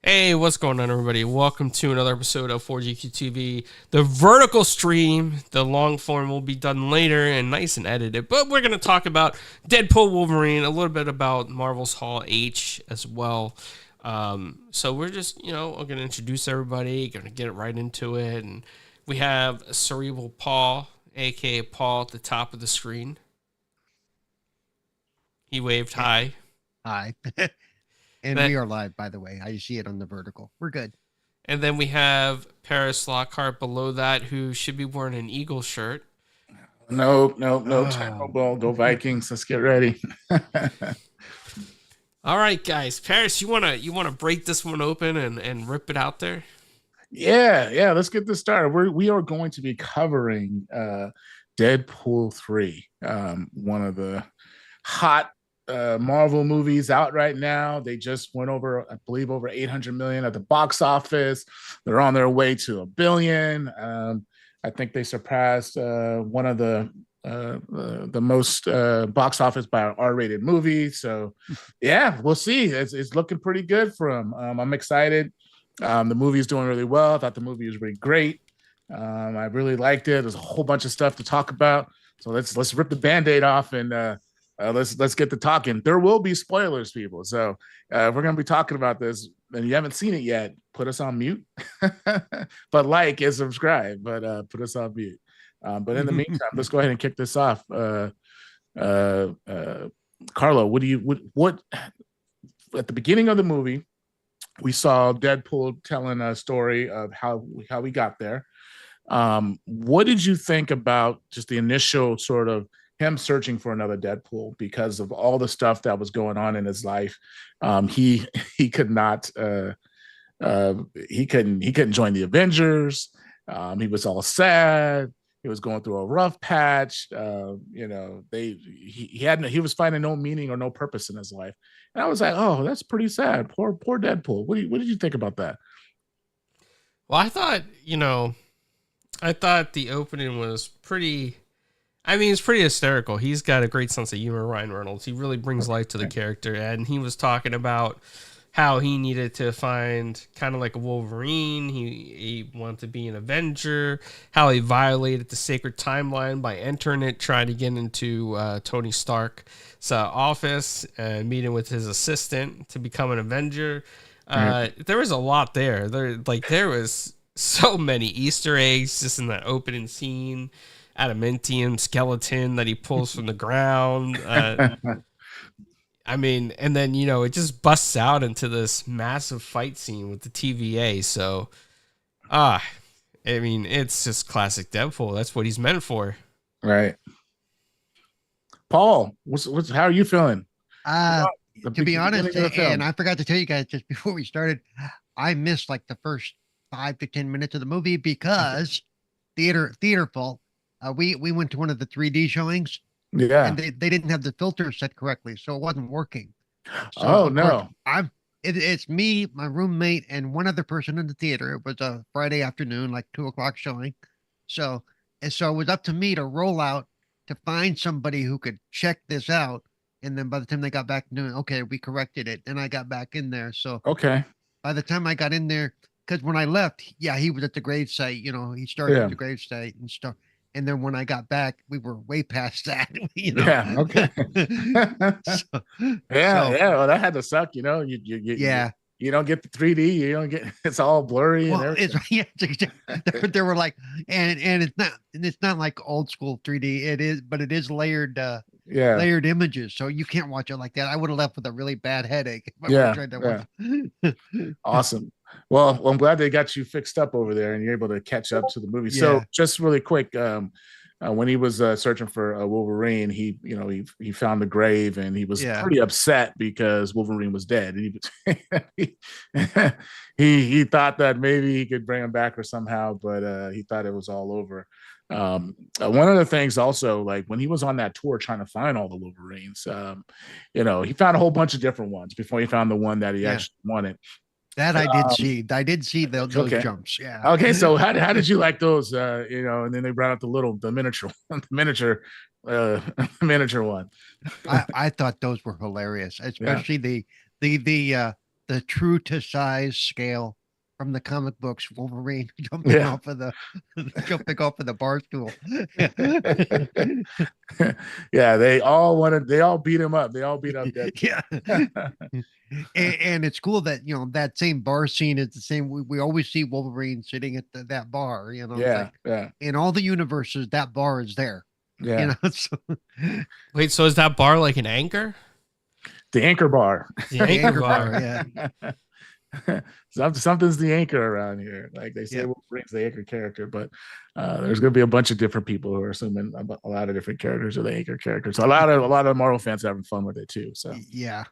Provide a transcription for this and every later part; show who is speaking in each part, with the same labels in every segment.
Speaker 1: Hey, what's going on, everybody? Welcome to another episode of 4GQ TV. The vertical stream, the long form will be done later and nice and edited, but we're going to talk about Deadpool, Wolverine, a little bit about Marvel's Hall H as well. So we're just, we're going to introduce everybody, going to get right into it. And we have Cerebral Paul, aka Paul, at the top of the screen. He waved hi.
Speaker 2: Hi. And we are live, by the way. I see it on the vertical. We're good.
Speaker 1: And then we have Paris Lockhart below that, who should be wearing an Eagle shirt.
Speaker 3: No. Go Vikings. Let's get ready.
Speaker 1: All right, guys. Paris, you wanna break this one open and rip it out there?
Speaker 3: Yeah. Let's get this started. We are going to be covering Deadpool 3, one of the hot Marvel movies out right now. They just went over, I believe, over 800 million at the box office. They're on their way to $1 billion. I think they surpassed one of the most box office by an R-rated movie. So, yeah, we'll see. It's looking pretty good for them. I'm excited. The movie is doing really well. I thought the movie was really great. I really liked it. There's a whole bunch of stuff to talk about. So let's rip the Band-Aid off and let's get to talking. There will be spoilers, people. So if we're going to be talking about this and you haven't seen it yet, put us on mute. But like and subscribe, but put us on mute. But in the meantime, let's go ahead and kick this off. Carlo, what at the beginning of the movie, we saw Deadpool telling a story of how we got there. What did you think about just the initial sort of him searching for another Deadpool because of all the stuff that was going on in his life? He could not he couldn't join the Avengers. He was all sad. He was going through a rough patch. He was finding no meaning or no purpose in his life. And I was like, oh, that's pretty sad. Poor Deadpool. What did you think about that?
Speaker 1: Well, I thought the opening was pretty. I mean, it's pretty hysterical. He's got a great sense of humor, Ryan Reynolds. He really brings life to the character. And he was talking about how he needed to find kind of like a Wolverine. He wanted to be an Avenger, how he violated the sacred timeline by entering it, trying to get into Tony Stark's office and meeting with his assistant to become an Avenger. There was a lot there. There was so many Easter eggs just in that opening scene. Adamantium skeleton that he pulls from the ground. I mean, and then, it just busts out into this massive fight scene with the TVA. So, I mean, it's just classic Deadpool. That's what he's meant for.
Speaker 3: Right. Paul, how are you feeling?
Speaker 2: To be honest, and I forgot to tell you guys just before we started, I missed like the first 5 to 10 minutes of the movie because theater full. We went to one of the 3D showings.
Speaker 3: Yeah.
Speaker 2: And they didn't have the filter set correctly, so it wasn't working. So
Speaker 3: oh no.
Speaker 2: It's me, my roommate, and one other person in the theater. It was a Friday afternoon, like 2:00 showing. So it was up to me to roll out to find somebody who could check this out. And then by the time they got back doing, okay, we corrected it. And I got back in there. So
Speaker 3: okay.
Speaker 2: By the time I got in there, because when I left, he was at the grave site, he started at the grave site and stuff. And then when I got back, we were way past that.
Speaker 3: Yeah. Okay. Well, that had to suck. You don't get the 3D. You don't get. It's all blurry and everything.
Speaker 2: They were like, and it's not like old school 3D. It is, but it is layered. Layered images, so you can't watch it like that. I would have left with a really bad headache.
Speaker 3: Awesome. Well, I'm glad they got you fixed up over there and you're able to catch up to the movie. Yeah. So just really quick, when he was searching for Wolverine, he found the grave and he was pretty upset because Wolverine was dead. And he thought that maybe he could bring him back or somehow, but he thought it was all over. One of the things also, like when he was on that tour trying to find all the Wolverines, he found a whole bunch of different ones before he found the one that he actually wanted.
Speaker 2: That I did see. I did see those jumps. Yeah.
Speaker 3: Okay. So how did you like those? And then they brought out the miniature one.
Speaker 2: I thought those were hilarious, especially the the true to size scale from the comic books. Wolverine jumping off of the bar stool.
Speaker 3: Yeah, they all beat him up. They all beat up Deadpool.
Speaker 2: Yeah. And it's cool that that same bar scene is the same. We always see Wolverine sitting at that bar. It's
Speaker 3: Yeah,
Speaker 2: like in all the universes that bar is there.
Speaker 3: yeah.
Speaker 2: So,
Speaker 1: Wait, so is that bar like an anchor?
Speaker 3: The anchor bar.
Speaker 1: The anchor bar.
Speaker 2: yeah.
Speaker 3: Something's the anchor around here. Like they say, Wolverine's the anchor character, but there's going to be a bunch of different people who are assuming a lot of different characters are the anchor characters. So a lot of Marvel fans are having fun with it too. So
Speaker 2: yeah.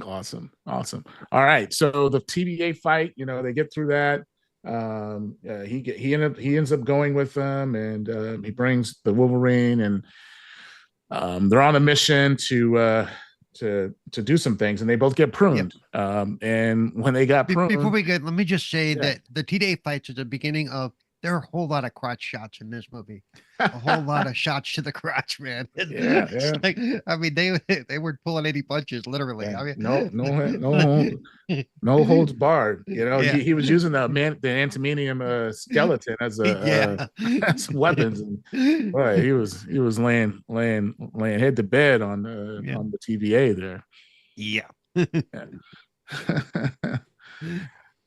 Speaker 3: Awesome. All right, so the TVA fight, they get through that. He ends up going with them, and he brings the Wolverine, and they're on a mission to do some things, and they both get pruned. And when they got pruned,
Speaker 2: before we go, let me just say that the TVA fights at the beginning of there are a whole lot of crotch shots in this movie. A whole lot of shots to the crotch, man. Like, I mean, they weren't pulling any punches, literally. I mean,
Speaker 3: no holds barred. He was using the antimonium skeleton as as weapons, and boy, he was laying head to bed on the TVA there.
Speaker 2: Yeah.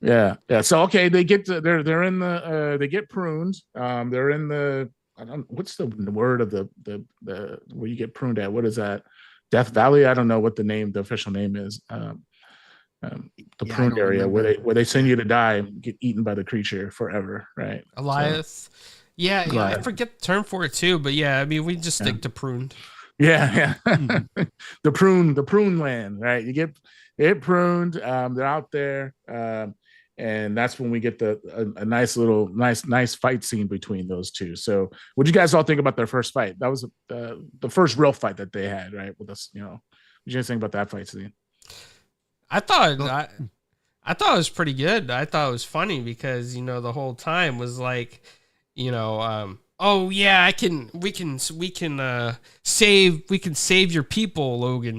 Speaker 3: Yeah. So okay, they get they're in the they get pruned. They're in the what's the word of the where you get pruned at? What is that? Death Valley? I don't know what the official name is. The pruned area where they send you to die and get eaten by the creature forever, right?
Speaker 1: Elias. So, I forget the term for it too, but I mean we just stick to pruned.
Speaker 3: Yeah. the prune land, right? You get pruned. They're out there. And that's when we get a nice fight scene between those two. So what do you guys all think about their first fight? That was the first real fight that they had, right? With us, what do you guys think about that fight scene?
Speaker 1: I thought it was pretty good. I thought it was funny because the whole time was like, oh yeah, we can save your people, Logan.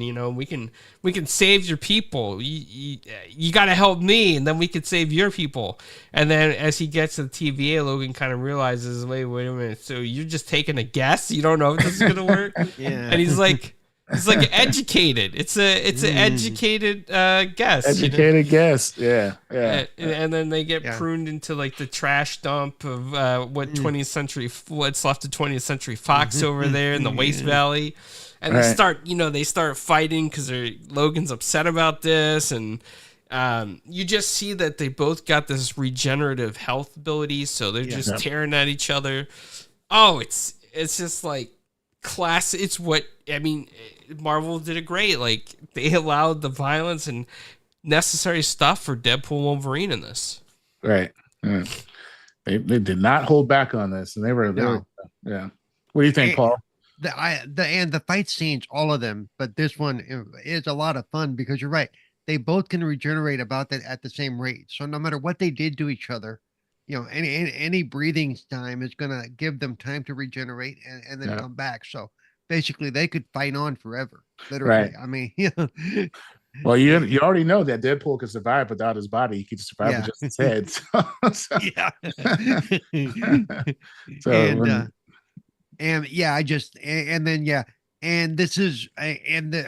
Speaker 1: We can save your people. You got to help me, and then we could save your people. And then as he gets to the TVA, Logan kind of realizes, wait a minute. So you're just taking a guess? You don't know if this is gonna work?
Speaker 2: Yeah.
Speaker 1: And he's like educated. It's an educated guess.
Speaker 3: Educated guess. Yeah.
Speaker 1: And then they get pruned into like the trash dump of what's left of 20th Century Fox over there in the Waste Valley. And they start fighting because Logan's upset about this, and you just see that they both got this regenerative health ability, so they're just tearing at each other. Oh, it's just like class. It's what I mean. Marvel did it great. Like they allowed the violence and necessary stuff for Deadpool and Wolverine in this.
Speaker 3: Right. Yeah. They did not hold back on this, and they were yeah. What do you think, Paul?
Speaker 2: The fight scenes, all of them, but this one is a lot of fun because you're right. They both can regenerate about that at the same rate. So no matter what they did to each other, any breathing time is going to give them time to regenerate and then come back. So basically they could fight on forever, literally.
Speaker 3: Right.
Speaker 2: I mean,
Speaker 3: well, you already know that Deadpool could survive without his body. He could survive with just his head. So.
Speaker 2: Yeah.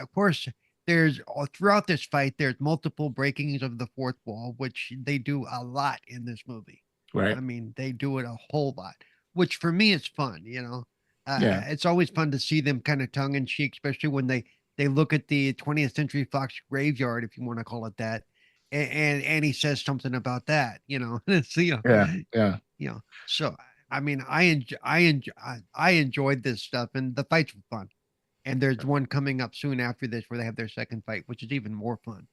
Speaker 2: Of course there's throughout this fight, there's multiple breakings of the fourth wall, which they do a lot in this movie.
Speaker 3: Right.
Speaker 2: I mean, they do it a whole lot, which for me is fun. It's always fun to see them kind of tongue in cheek, especially when they look at the 20th Century Fox graveyard, if you want to call it that. And he says something about that, so, so, I mean, I enjoyed this stuff, and the fights were fun. And there's one coming up soon after this where they have their second fight, which is even more fun.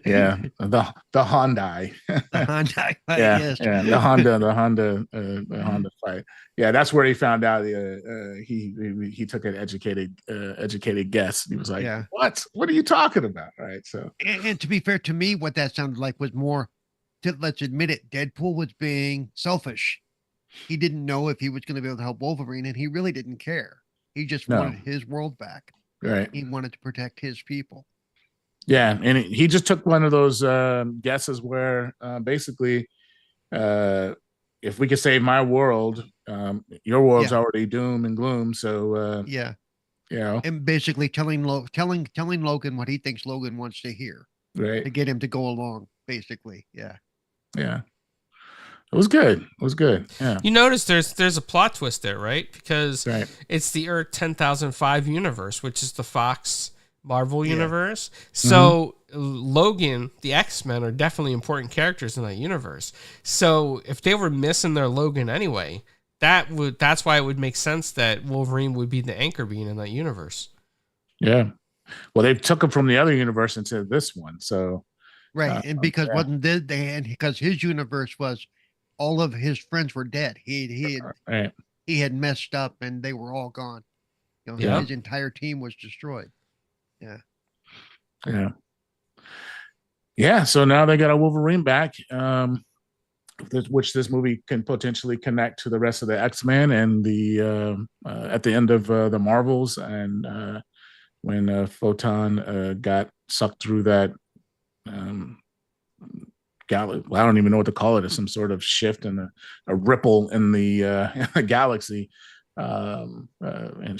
Speaker 3: Yeah, the Hyundai.
Speaker 2: The Hyundai fight,
Speaker 3: yes. The Honda fight. Yeah, that's where he found out he took an educated guess. He was like, what are you talking about? Right. So
Speaker 2: and to be fair to me, what that sounded like was more, let's admit it, Deadpool was being selfish. He didn't know if he was going to be able to help Wolverine, and he really didn't care. He just wanted his world back.
Speaker 3: Right.
Speaker 2: He wanted to protect his people.
Speaker 3: Yeah, and he just took one of those guesses where basically, if we could save my world, your world's
Speaker 2: Yeah.
Speaker 3: already doom and gloom. So
Speaker 2: Yeah.
Speaker 3: you know,
Speaker 2: And basically telling Logan what he thinks Logan wants to hear
Speaker 3: right?
Speaker 2: to get him to go along. Basically, yeah.
Speaker 3: Yeah, it was good. It was good. Yeah,
Speaker 1: You notice there's a plot twist there, right? Because
Speaker 3: right.
Speaker 1: it's the Earth 10,005 universe, which is the Fox Marvel
Speaker 2: Yeah.
Speaker 1: universe. So Logan, the X-Men are definitely important characters in that universe. So if they were missing their Logan anyway, that's why it would make sense that Wolverine would be the anchor being in that universe.
Speaker 3: Yeah. Well, they took him from the other universe into this one. So
Speaker 2: Right. And because
Speaker 3: yeah.
Speaker 2: wasn't they and because his universe was all of his friends were dead.
Speaker 3: Right.
Speaker 2: He had messed up and they were all gone. You know,
Speaker 1: Yeah.
Speaker 2: his entire team was destroyed. Yeah.
Speaker 3: Yeah. Yeah. So now they got a Wolverine back, which this movie can potentially connect to the rest of the X-Men and the at the end of the Marvels, and when Photon got sucked through that galaxy. Well, I don't even know what to call it. It's some sort of shift and a ripple in the galaxy. And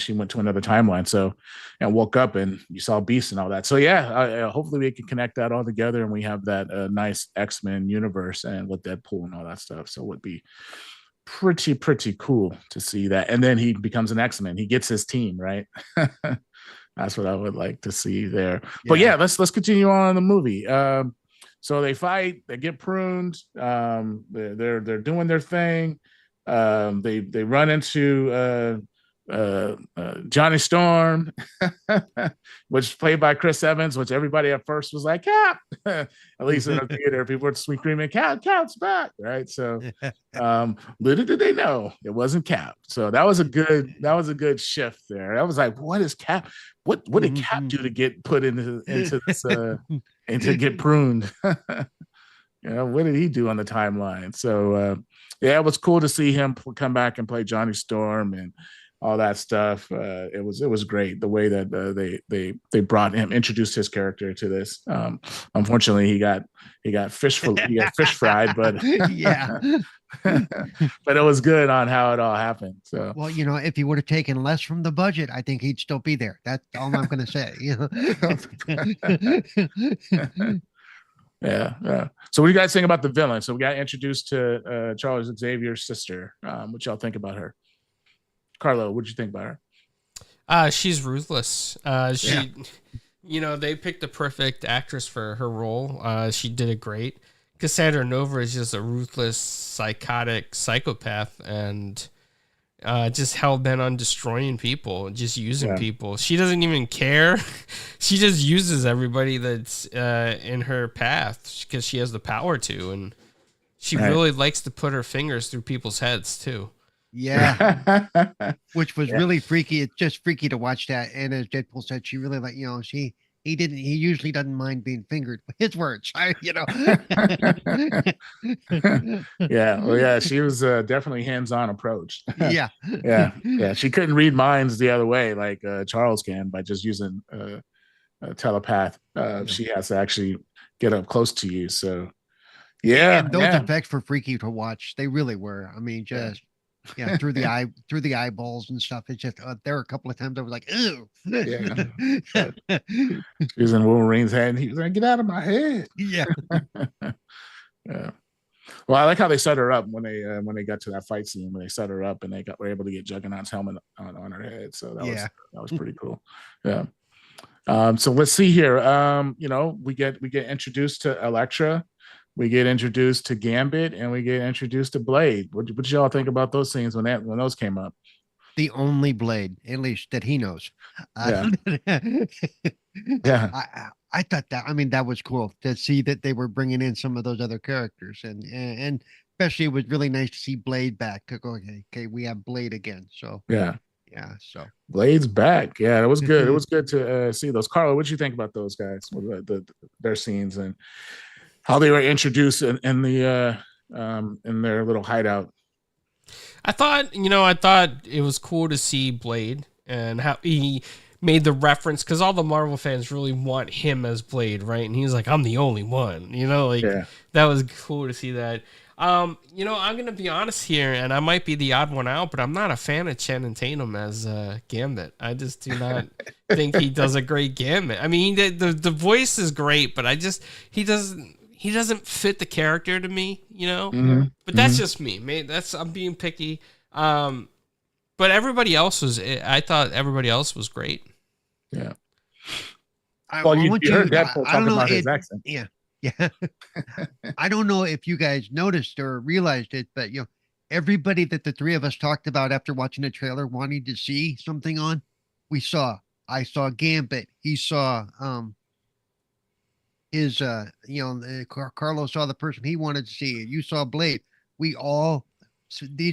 Speaker 3: she went to another timeline. So, and woke up and you saw Beast and all that. So yeah, hopefully we can connect that all together and we have that nice X-Men universe and with Deadpool and all that stuff. So it would be pretty cool to see that. And then he becomes an X-Men. He gets his team, right? That's what I would like to see there. But yeah, let's continue on in the movie. So they fight, they get pruned, they're doing their thing. They run into Johnny Storm, which played by Chris Evans, which everybody at first was like, Cap. At least in the theater, people were screaming, Cap's back, right? So little did they know it wasn't Cap. So that was a good shift there. I was like, what is Cap? What did Cap do to get put into this and to get pruned? What did he do on the timeline? So yeah, it was cool to see him come back and play Johnny Storm and all that stuff. It was great the way that they brought him, introduced his character to this. Unfortunately, he got fish fried, but
Speaker 2: yeah.
Speaker 3: but it was good on how it all happened. So
Speaker 2: well, if he would have taken less from the budget, I think he'd still be there. That's all I'm going to say.
Speaker 3: Yeah. So what do you guys think about the villain? So we got introduced to Charles Xavier's sister. What y'all think about her? Carlo, what'd you think about
Speaker 1: her? She's ruthless. They picked the perfect actress for her role. She did it great. Cassandra Nova is just a ruthless, psychotic psychopath and just hell-bent on destroying people, just using people. She doesn't even care. She just uses everybody that's in her path because she has the power to, and she really likes to put her fingers through people's heads, too.
Speaker 2: Yeah. Which was really freaky. It's just freaky to watch that. And as Deadpool said, she really he usually doesn't mind being fingered. His words,
Speaker 3: yeah. Well, yeah, she was definitely hands-on approach.
Speaker 2: Yeah.
Speaker 3: She couldn't read minds the other way like Charles can by just using a telepath. She has to actually get up close to you. So
Speaker 2: and those effects were freaky to watch. They really were. I mean, just through the eyeballs and stuff. It's just there were a couple of times I was like, ew.
Speaker 3: Yeah. He was in Wolverine's head and he was like, get out of my head.
Speaker 2: Yeah.
Speaker 3: Yeah. Well, I like how they set her up when they got to that fight scene, when they set her up and were able to get Juggernaut's helmet on her head. So that was pretty cool. Yeah. So let's see here. We get introduced to Elektra. We get introduced to Gambit and we get introduced to Blade. What did y'all think about those scenes when those came up?
Speaker 2: The only Blade, at least that he knows.
Speaker 3: Yeah.
Speaker 2: I thought that was cool to see that they were bringing in some of those other characters, and especially it was really nice to see Blade back. Okay, we have Blade again. So
Speaker 3: yeah.
Speaker 2: So
Speaker 3: Blade's back. Yeah, it was good. It was good to see those. Carlo, what did you think about those guys? Their scenes and how they were introduced in their little hideout.
Speaker 1: I thought it was cool to see Blade and how he made the reference, because all the Marvel fans really want him as Blade, right? And he's like, I'm the only one, like that was cool to see that. I'm gonna be honest here, and I might be the odd one out, but I'm not a fan of Channing Tatum as Gambit. I just do not think he does a great Gambit. I mean, the voice is great, but he doesn't fit the character to me, But that's just me. I'm being picky. But everybody else I thought everybody else was great.
Speaker 3: Yeah.
Speaker 2: Well,
Speaker 3: you heard Deadpool talking about his accent.
Speaker 2: Yeah. Yeah. I don't know if you guys noticed or realized it, but everybody that the three of us talked about after watching the trailer wanting to see something on, I saw Gambit. He saw Carlos saw the person he wanted to see. You saw Blade. These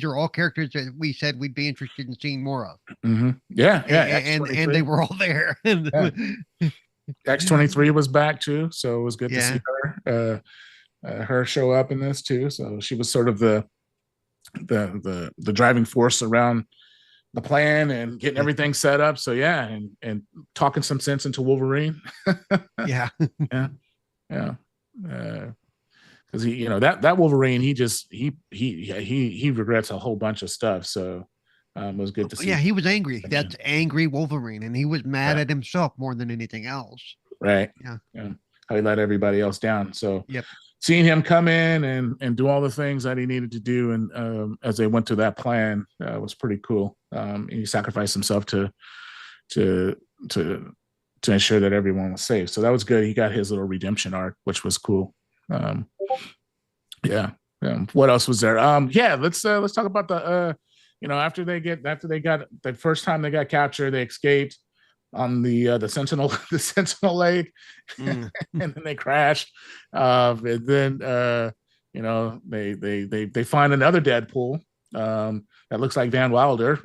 Speaker 2: are all characters that we said we'd be interested in seeing more of.
Speaker 3: Mm-hmm. Yeah.
Speaker 2: And they were all there.
Speaker 3: X-23 was back too, so it was good to see her show up in this too. So she was sort of the driving force around the plan and getting everything set up. So and talking some sense into Wolverine.
Speaker 2: Yeah.
Speaker 3: Because he, that Wolverine, he regrets a whole bunch of stuff. So it was good to see.
Speaker 2: Yeah, he was angry. That's angry Wolverine, and he was mad at himself more than anything else.
Speaker 3: Right. Yeah. How he let everybody else down. So seeing him come in and do all the things that he needed to do, and as they went to that plan, was pretty cool. He sacrificed himself to ensure that everyone was safe. So that was good. He got his little redemption arc, which was cool. What else was there? Let's talk about the after they got the first time they got captured, they escaped on the Sentinel Lake, and then they crashed. And then they find another Deadpool that looks like Van Wilder.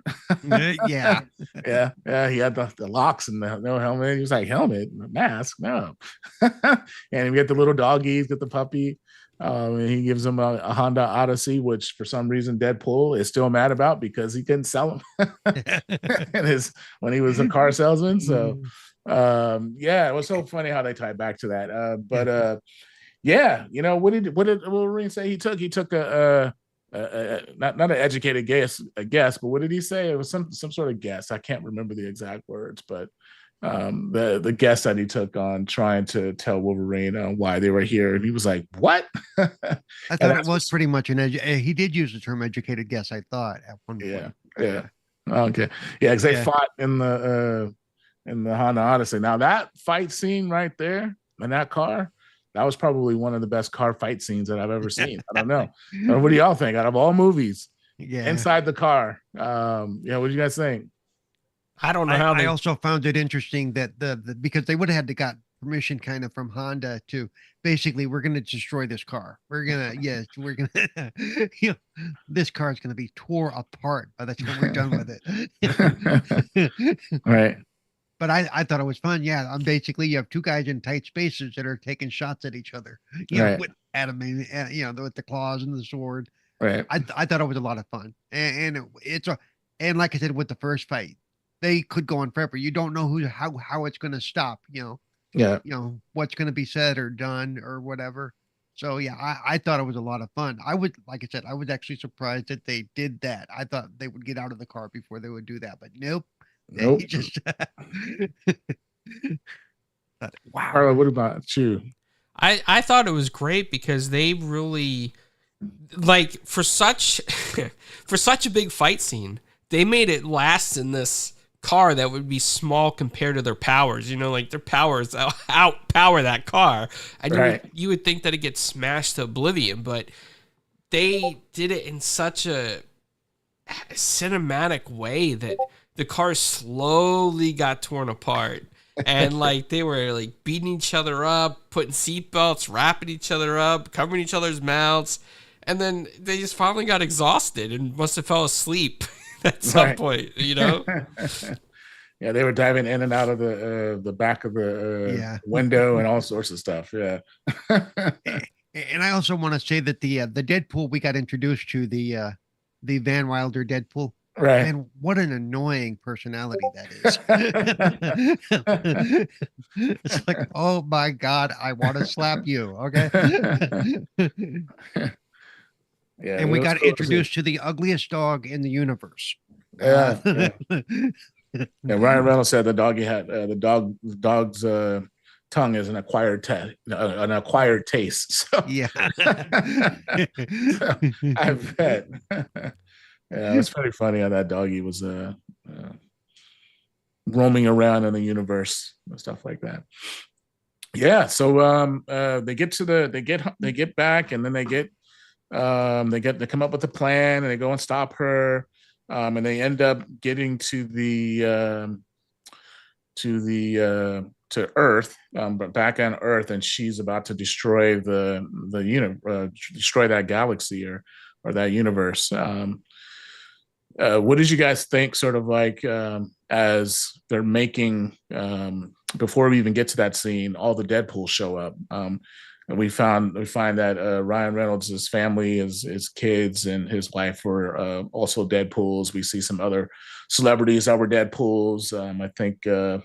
Speaker 2: Yeah.
Speaker 3: He had the locks and no helmet. He was like, helmet, mask, no. And we get the little doggies, get the puppy. And he gives him a Honda Odyssey, which for some reason Deadpool is still mad about because he couldn't sell him when he was a car salesman. So it was so funny how they tie back to that. What did Wolverine say he took? He took a not an educated guess, but what did he say? It was some sort of guess. I can't remember the exact words, but the guess that he took on trying to tell Wolverine why they were here, and he was like, "What?"
Speaker 2: I thought it was pretty much he did use the term "educated guess." I thought at one point.
Speaker 3: Yeah. Okay. Yeah, because they fought in the Honda Odyssey. Now that fight scene right there in that car, that was probably one of the best car fight scenes that I've ever seen. I don't know. What do y'all think? Out of all movies, inside the car, what do you guys think?
Speaker 1: I don't know how
Speaker 2: I also found it interesting that because they would have had to got permission kind of from Honda to basically, we're going to destroy this car. We're going to, this car is going to be tore apart by the time we're done with it.
Speaker 3: Right.
Speaker 2: But I thought it was fun. Yeah. Basically you have two guys in tight spaces that are taking shots at each other, with Adam, with the claws and the sword.
Speaker 3: Right.
Speaker 2: I thought it was a lot of fun. And and like I said, with the first fight, they could go on forever. You don't know how it's going to stop, what's going to be said or done or whatever. So I thought it was a lot of fun. I was actually surprised that they did that. I thought they would get out of the car before they would do that, but nope. They just
Speaker 3: wow. Carla, what about you?
Speaker 1: I thought it was great because they really for such a big fight scene, they made it last in this car that would be small compared to their powers. Their powers outpower that car. And you would think that it gets smashed to oblivion, but they did it in such a cinematic way that the car slowly got torn apart. And they were beating each other up, putting seatbelts, wrapping each other up, covering each other's mouths. And then they just finally got exhausted and must have fell asleep at some point,
Speaker 3: Yeah, they were diving in and out of the back of the window and all sorts of stuff. Yeah.
Speaker 2: And I also want to say that the Deadpool we got introduced to, the Van Wilder Deadpool,
Speaker 3: Right.
Speaker 2: And what an annoying personality that is. It's like, oh my God, I want to slap you. Okay.
Speaker 3: Yeah,
Speaker 2: And
Speaker 3: it
Speaker 2: we
Speaker 3: was
Speaker 2: got
Speaker 3: cool to see.
Speaker 2: introduced to the ugliest dog in the universe.
Speaker 3: Yeah, yeah. And Ryan Reynolds said the doggy had the dog's tongue is an acquired taste. So,
Speaker 2: Yeah.
Speaker 3: so I bet. Yeah, it's pretty funny how that doggy was roaming around in the universe and stuff like that. Yeah, so they get back, and then they come up with a plan, and they go and stop her, and they end up getting to to Earth, but back on Earth, and she's about to destroy destroy that galaxy or that universe. What did you guys think, sort of like as they're making before we even get to that scene, all the Deadpool show up. And we find that Ryan Reynolds' family, his kids, and his wife were also Deadpools. We see some other celebrities that were Deadpools. I think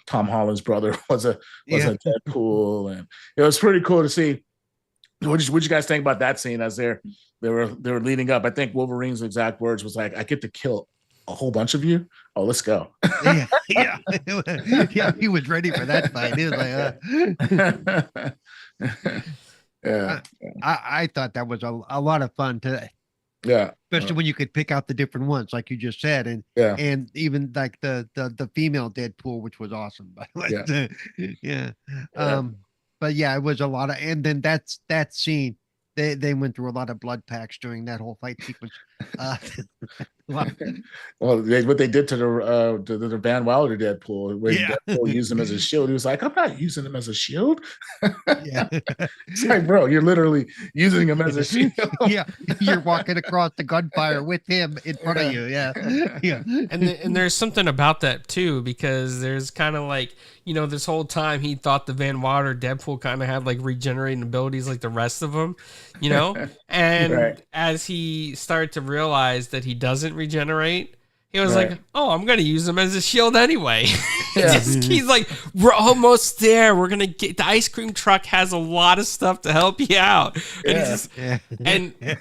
Speaker 3: Tom Holland's brother was a Deadpool, and it was pretty cool to see. What did you guys think about that scene as they were leading up? I think Wolverine's exact words was like, "I get to kill a whole bunch of you. Oh, let's go."
Speaker 2: Yeah, yeah. He was ready for that fight. He was like,
Speaker 3: Yeah,
Speaker 2: I thought that was a lot of fun today.
Speaker 3: yeah,
Speaker 2: Especially when you could pick out the different ones, like you just said,
Speaker 3: yeah.
Speaker 2: and even like the female Deadpool, which was awesome. By the way, yeah. But yeah, it was a lot of, and then that scene. They went through a lot of blood packs during that whole fight sequence.
Speaker 3: Well, what they did to the Van Wilder Deadpool, when Deadpool used him as a shield, he was like, "I'm not using him as a shield."
Speaker 2: Yeah,
Speaker 3: it's like, bro, you're literally using him as a shield.
Speaker 2: Yeah, you're walking across the gunfire with him in front of you. Yeah, yeah.
Speaker 1: And there's something about that too, because there's kind of like, this whole time he thought the Van Wilder Deadpool kind of had like regenerating abilities like the rest of them, and
Speaker 3: Right.
Speaker 1: as he started to realize that he doesn't regenerate, he was like, "Oh, I'm gonna use him as a shield anyway." He's like, "We're almost there. We're gonna get the ice cream truck has a lot of stuff to help you out."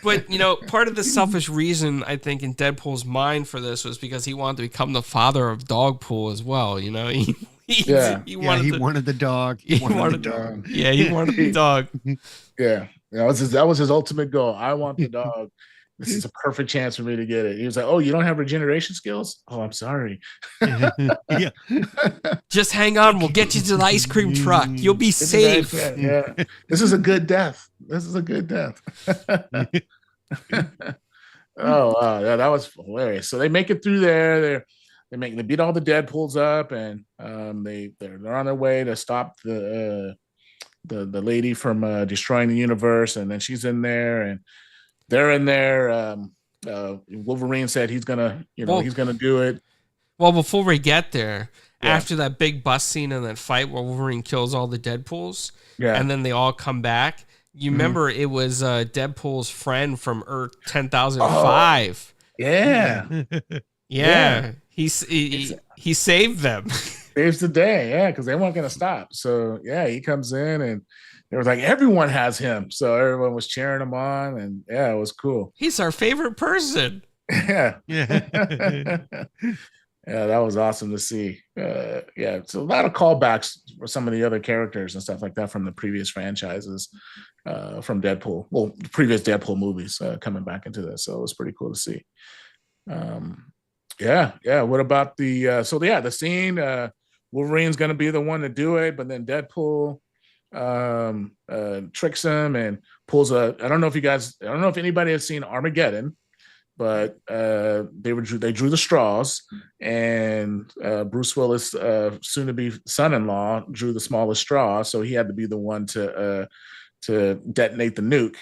Speaker 1: But part of the selfish reason I think in Deadpool's mind for this was because he wanted to become the father of Dogpool as well. He
Speaker 2: wanted the dog.
Speaker 1: He wanted the dog. Yeah, he wanted the dog.
Speaker 3: Yeah, that was his ultimate goal. I want the dog. This is a perfect chance for me to get it. He was like, "Oh, you don't have regeneration skills? Oh, I'm sorry."
Speaker 2: Yeah.
Speaker 1: Just hang on. We'll get you to the ice cream truck. You'll be safe.
Speaker 3: Yeah. This is a good death. Oh, wow. Yeah, that was hilarious. So they make it through there. They beat all the Deadpools up, and they're on their way to stop the lady from destroying the universe. And then she's in there, and they're in there. Wolverine said he's gonna do it.
Speaker 1: Well, before we get there, after that big bus scene and that fight where Wolverine kills all the Deadpools, and then they all come back. You remember it was Deadpool's friend from Earth 10,005.
Speaker 3: Yeah.
Speaker 1: Yeah. He saved them.
Speaker 3: Saves the day, because they weren't gonna stop. So he comes in, and it was like everyone has him. So everyone was cheering him on, and it was cool.
Speaker 1: He's our favorite person.
Speaker 3: Yeah. Yeah, that was awesome to see. It's a lot of callbacks for some of the other characters and stuff like that from the previous franchises, from Deadpool. Well, the previous Deadpool movies coming back into this. So it was pretty cool to see. What about the scene? Wolverine's going to be the one to do it, but then Deadpool tricks him and pulls I don't know if anybody has seen Armageddon, but they drew the straws, and Bruce Willis, soon to be son-in-law, drew the smallest straw, so he had to be the one to detonate the nuke.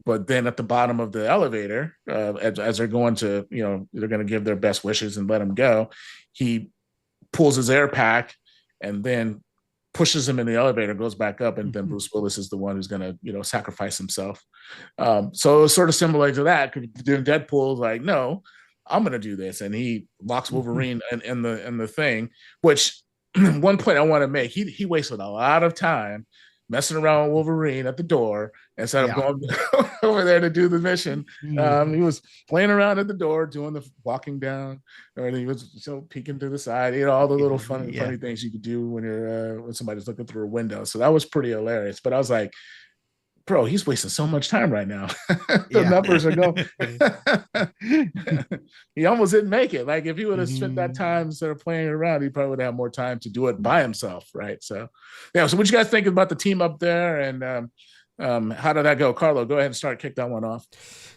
Speaker 3: But then at the bottom of the elevator, as they're going to, they're going to give their best wishes and let him go, he pulls his air pack and then pushes him in the elevator, goes back up, and then Bruce Willis is the one who's going to, sacrifice himself. So it was sort of similar to that. Deadpool's like, no, I'm gonna do this, and he locks Wolverine in the thing. Which one point I want to make, he wasted a lot of time messing around with Wolverine at the door instead of going over there to do the mission. He was playing around at the door, doing the walking down, or he was peeking to the side. All the little funny things you could do when you're when somebody's looking through a window. So that was pretty hilarious. But I was like, bro, he's wasting so much time right now. The numbers are going. He almost didn't make it. Like if he would have spent that time instead of playing around, he probably would have more time to do it by himself, right? So, yeah. So, what you guys think about the team up there, and how did that go, Carlo? Go ahead and kick that one off.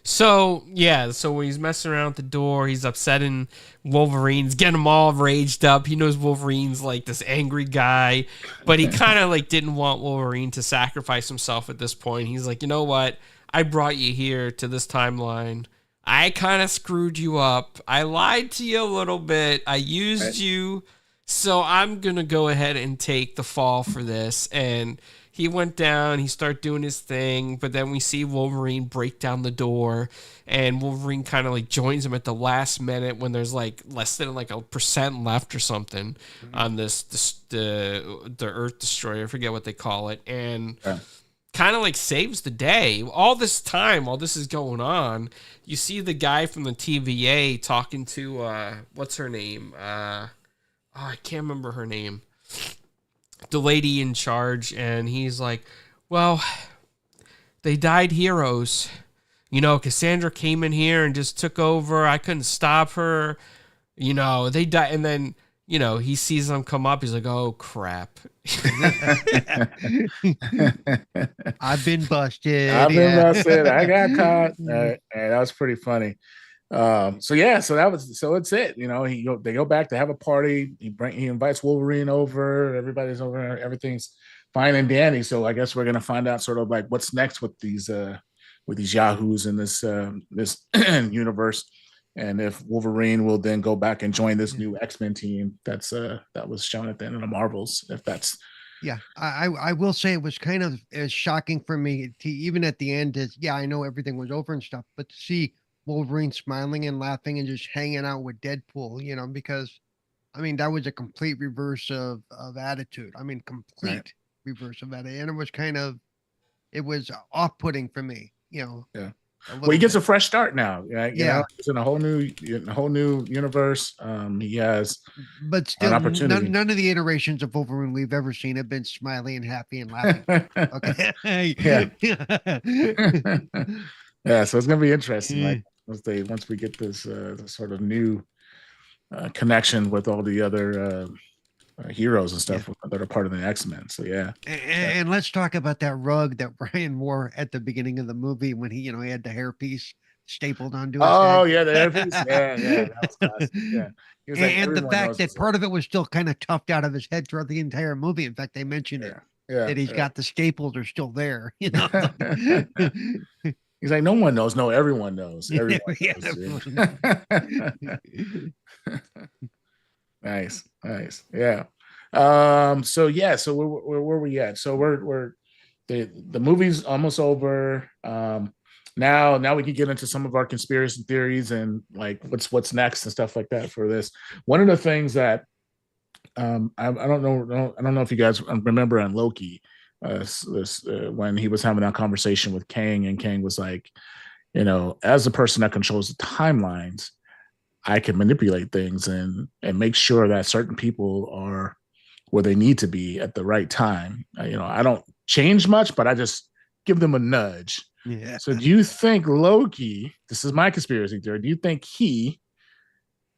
Speaker 1: So when he's messing around at the door, he's upsetting Wolverine's getting him all raged up. He knows Wolverine's like this angry guy, but he kind of like didn't want Wolverine to sacrifice himself at this point. He's like, you know what? I brought you here to this timeline. I kind of screwed you up. I lied to you a little bit. I used you. So I'm going to go ahead and take the fall for this. And he went down, he started doing his thing, but then we see Wolverine break down the door, and Wolverine kind of like joins him at the last minute when there's like less than like 1% left or something on the Earth Destroyer. I forget what they call it. And kind of like saves the day. All this time, while this is going on, you see the guy from the TVA talking to, what's her name? I can't remember her name. The lady in charge, and he's like, well, they died heroes. Cassandra came in here and just took over. I couldn't stop her. They died. And then, he sees them come up. He's like, oh, crap.
Speaker 2: I've been busted.
Speaker 3: I got caught. That was pretty funny. So it's it. They go back to have a party. He invites Wolverine over. Everybody's over. Everything's fine and dandy. So I guess we're gonna find out sort of like what's next with these yahoos in this universe, and if Wolverine will then go back and join this new X-Men team that was shown at the end of the Marvels. If that's
Speaker 2: I will say it was kind of shocking for me to even at the end. I know everything was over and stuff, but to see Wolverine smiling and laughing and just hanging out with Deadpool, because that was a complete reverse of attitude. Complete reverse of that. And it was off-putting for me,
Speaker 3: Well, he gets a fresh start now. He's in a whole new universe. He has,
Speaker 2: but still,
Speaker 3: an opportunity.
Speaker 2: None of the iterations of Wolverine we've ever seen have been smiling and happy and laughing. Okay.
Speaker 3: Yeah. So it's gonna be interesting. Like once we get this sort of new connection with all the other heroes and stuff that are part of the X-Men. So
Speaker 2: and let's talk about that rug that Brian wore at the beginning of the movie when he had the hairpiece stapled onto his head.
Speaker 3: The hairpiece. That was classic. Yeah.
Speaker 2: And the fact that part of it was still kind of tucked out of his head throughout the entire movie. In fact, they mentioned it. That he's got the staples are still there.
Speaker 3: He's like, no one knows. No, everyone knows. Everyone knows. Nice. Yeah. So where were we at? So we're the movie's almost over. Now we can get into some of our conspiracy theories and like what's next and stuff like that for this. One of the things that I don't know if you guys remember on Loki, when he was having that conversation with Kang, and Kang was like, as the person that controls the timelines, I can manipulate things and make sure that certain people are where they need to be at the right time. I don't change much, but I just give them a nudge.
Speaker 2: Yeah.
Speaker 3: So do you think Loki, this is my conspiracy theory, do you think he,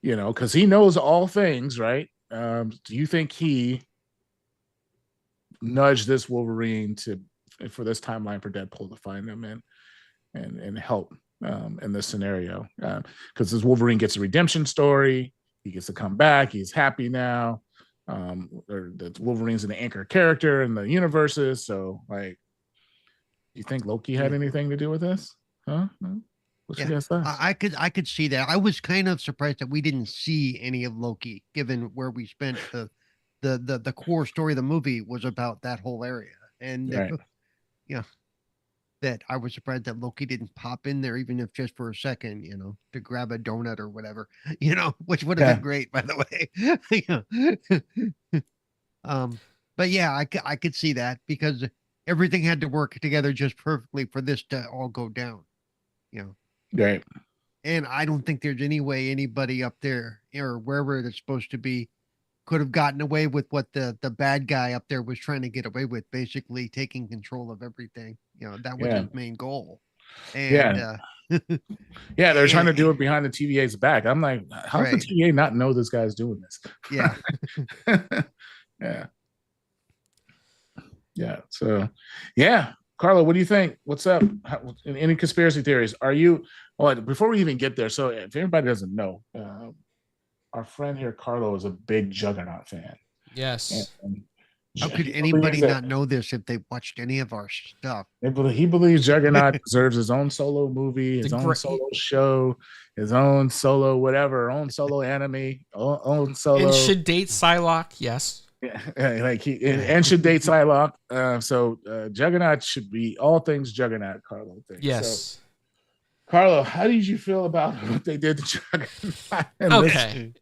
Speaker 3: because he knows all things, right? Do you think he nudged this Wolverine for this timeline for Deadpool to find him and help in this scenario? Because this Wolverine gets a redemption story. He gets to come back. He's happy now. Or the Wolverine's an anchor character in the universes. So, like, you think Loki had anything to do with this? Huh? What you guys think?
Speaker 2: I could see that. I was kind of surprised that we didn't see any of Loki, given where we spent the core story of the movie was about that whole area. And that I was surprised that Loki didn't pop in there, even if just for a second, to grab a donut or whatever, which would have
Speaker 3: Yeah.
Speaker 2: been great, by the way. But yeah, I could see that because everything had to work together just perfectly for this to all go down, you know.
Speaker 3: Right.
Speaker 2: And I don't think there's any way anybody up there or wherever it's supposed to be could have gotten away with what the bad guy up there was trying to get away with, basically taking control of everything. That was
Speaker 3: Yeah.
Speaker 2: his main goal. And
Speaker 3: Yeah. Yeah, they're trying to do
Speaker 2: and-
Speaker 3: it behind the TVA's back. I'm like, how does the
Speaker 2: Right.
Speaker 3: TVA not know this guy's doing this?
Speaker 2: yeah.
Speaker 3: Yeah. Yeah. So, yeah. Carlo, what do you think? What's up? Any conspiracy theories? Are you, well, before we even get there, so if everybody doesn't know, our friend here, Carlo, is a big Juggernaut fan.
Speaker 1: Yes.
Speaker 3: And
Speaker 2: How could
Speaker 3: he
Speaker 2: anybody
Speaker 3: believes that-
Speaker 2: not know this if they watched any of our stuff?
Speaker 3: He believes Juggernaut deserves his own solo movie, his own solo show, his own solo whatever, own solo anime, own solo.
Speaker 1: And should date Psylocke, yes.
Speaker 3: Yeah, like and should date Psylocke. So Juggernaut should be all things Juggernaut. Carlo thinks.
Speaker 1: Yes.
Speaker 3: So, Carlo, how did you feel about what they did to Juggernaut?
Speaker 1: Okay.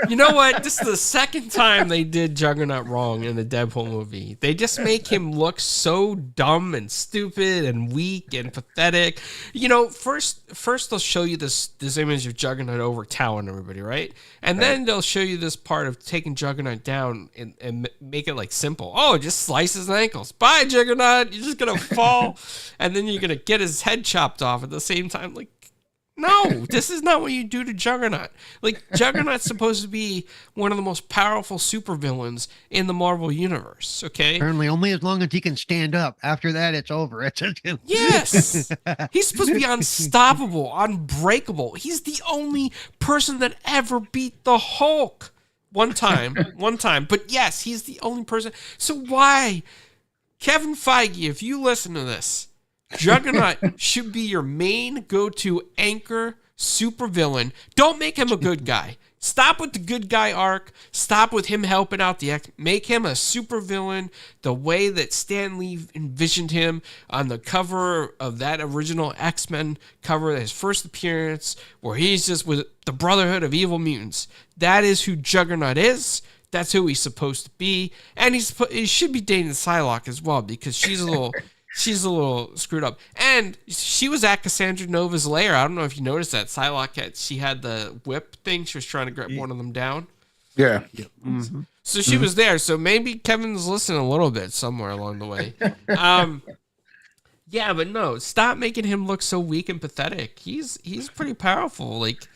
Speaker 1: You know what? This is the second time they did Juggernaut wrong in the Deadpool movie. They just make him look so dumb and stupid and weak and pathetic. First they'll show you this image of Juggernaut overtowering everybody, right? And then they'll show you this part of taking Juggernaut down and make it like simple. Oh, just slice his ankles. Bye, Juggernaut. You're just going to fall. And then you're going to get his head chopped off at the same time. Like, no, this is not what you do to Juggernaut. Like, Juggernaut's supposed to be one of the most powerful supervillains in the Marvel universe, okay?
Speaker 2: Apparently, only as long as he can stand up. After that, it's over.
Speaker 1: Yes! He's supposed to be unstoppable, unbreakable. He's the only person that ever beat the Hulk. One time. But yes, he's the only person. So why? Kevin Feige, if you listen to this, Juggernaut should be your main go-to anchor supervillain. Don't make him a good guy. Stop with the good guy arc. Stop with him helping out the X. Make him a supervillain the way that Stan Lee envisioned him on the cover of that original X-Men cover, his first appearance, where he's just with the Brotherhood of Evil Mutants. That is who Juggernaut is. That's who he's supposed to be. And he should be dating Psylocke as well, because she's a little screwed up. And she was at Cassandra Nova's lair. I don't know if you noticed that. Psylocke she had the whip thing. She was trying to grab one of them down.
Speaker 3: Yeah.
Speaker 2: Mm-hmm.
Speaker 1: So she was there. So maybe Kevin's listening a little bit somewhere along the way. Yeah, but no, stop making him look so weak and pathetic. He's pretty powerful. Like,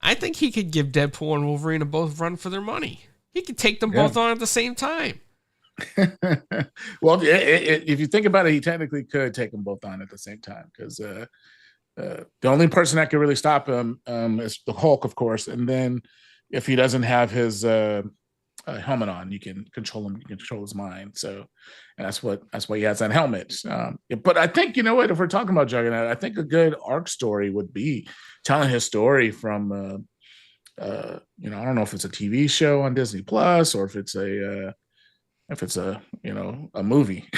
Speaker 1: I think he could give Deadpool and Wolverine a both run for their money. He could take them both on at the same time.
Speaker 3: Well, if you think about it, he technically could take them both on at the same time, because the only person that can really stop him is the Hulk, of course. And then if he doesn't have his helmet on, you can control him. You can control his mind. So, and that's why he has that helmet. But I think, you know what? If we're talking about Juggernaut, I think a good arc story would be telling his story from. I don't know if it's a TV show on Disney Plus or if it's a movie.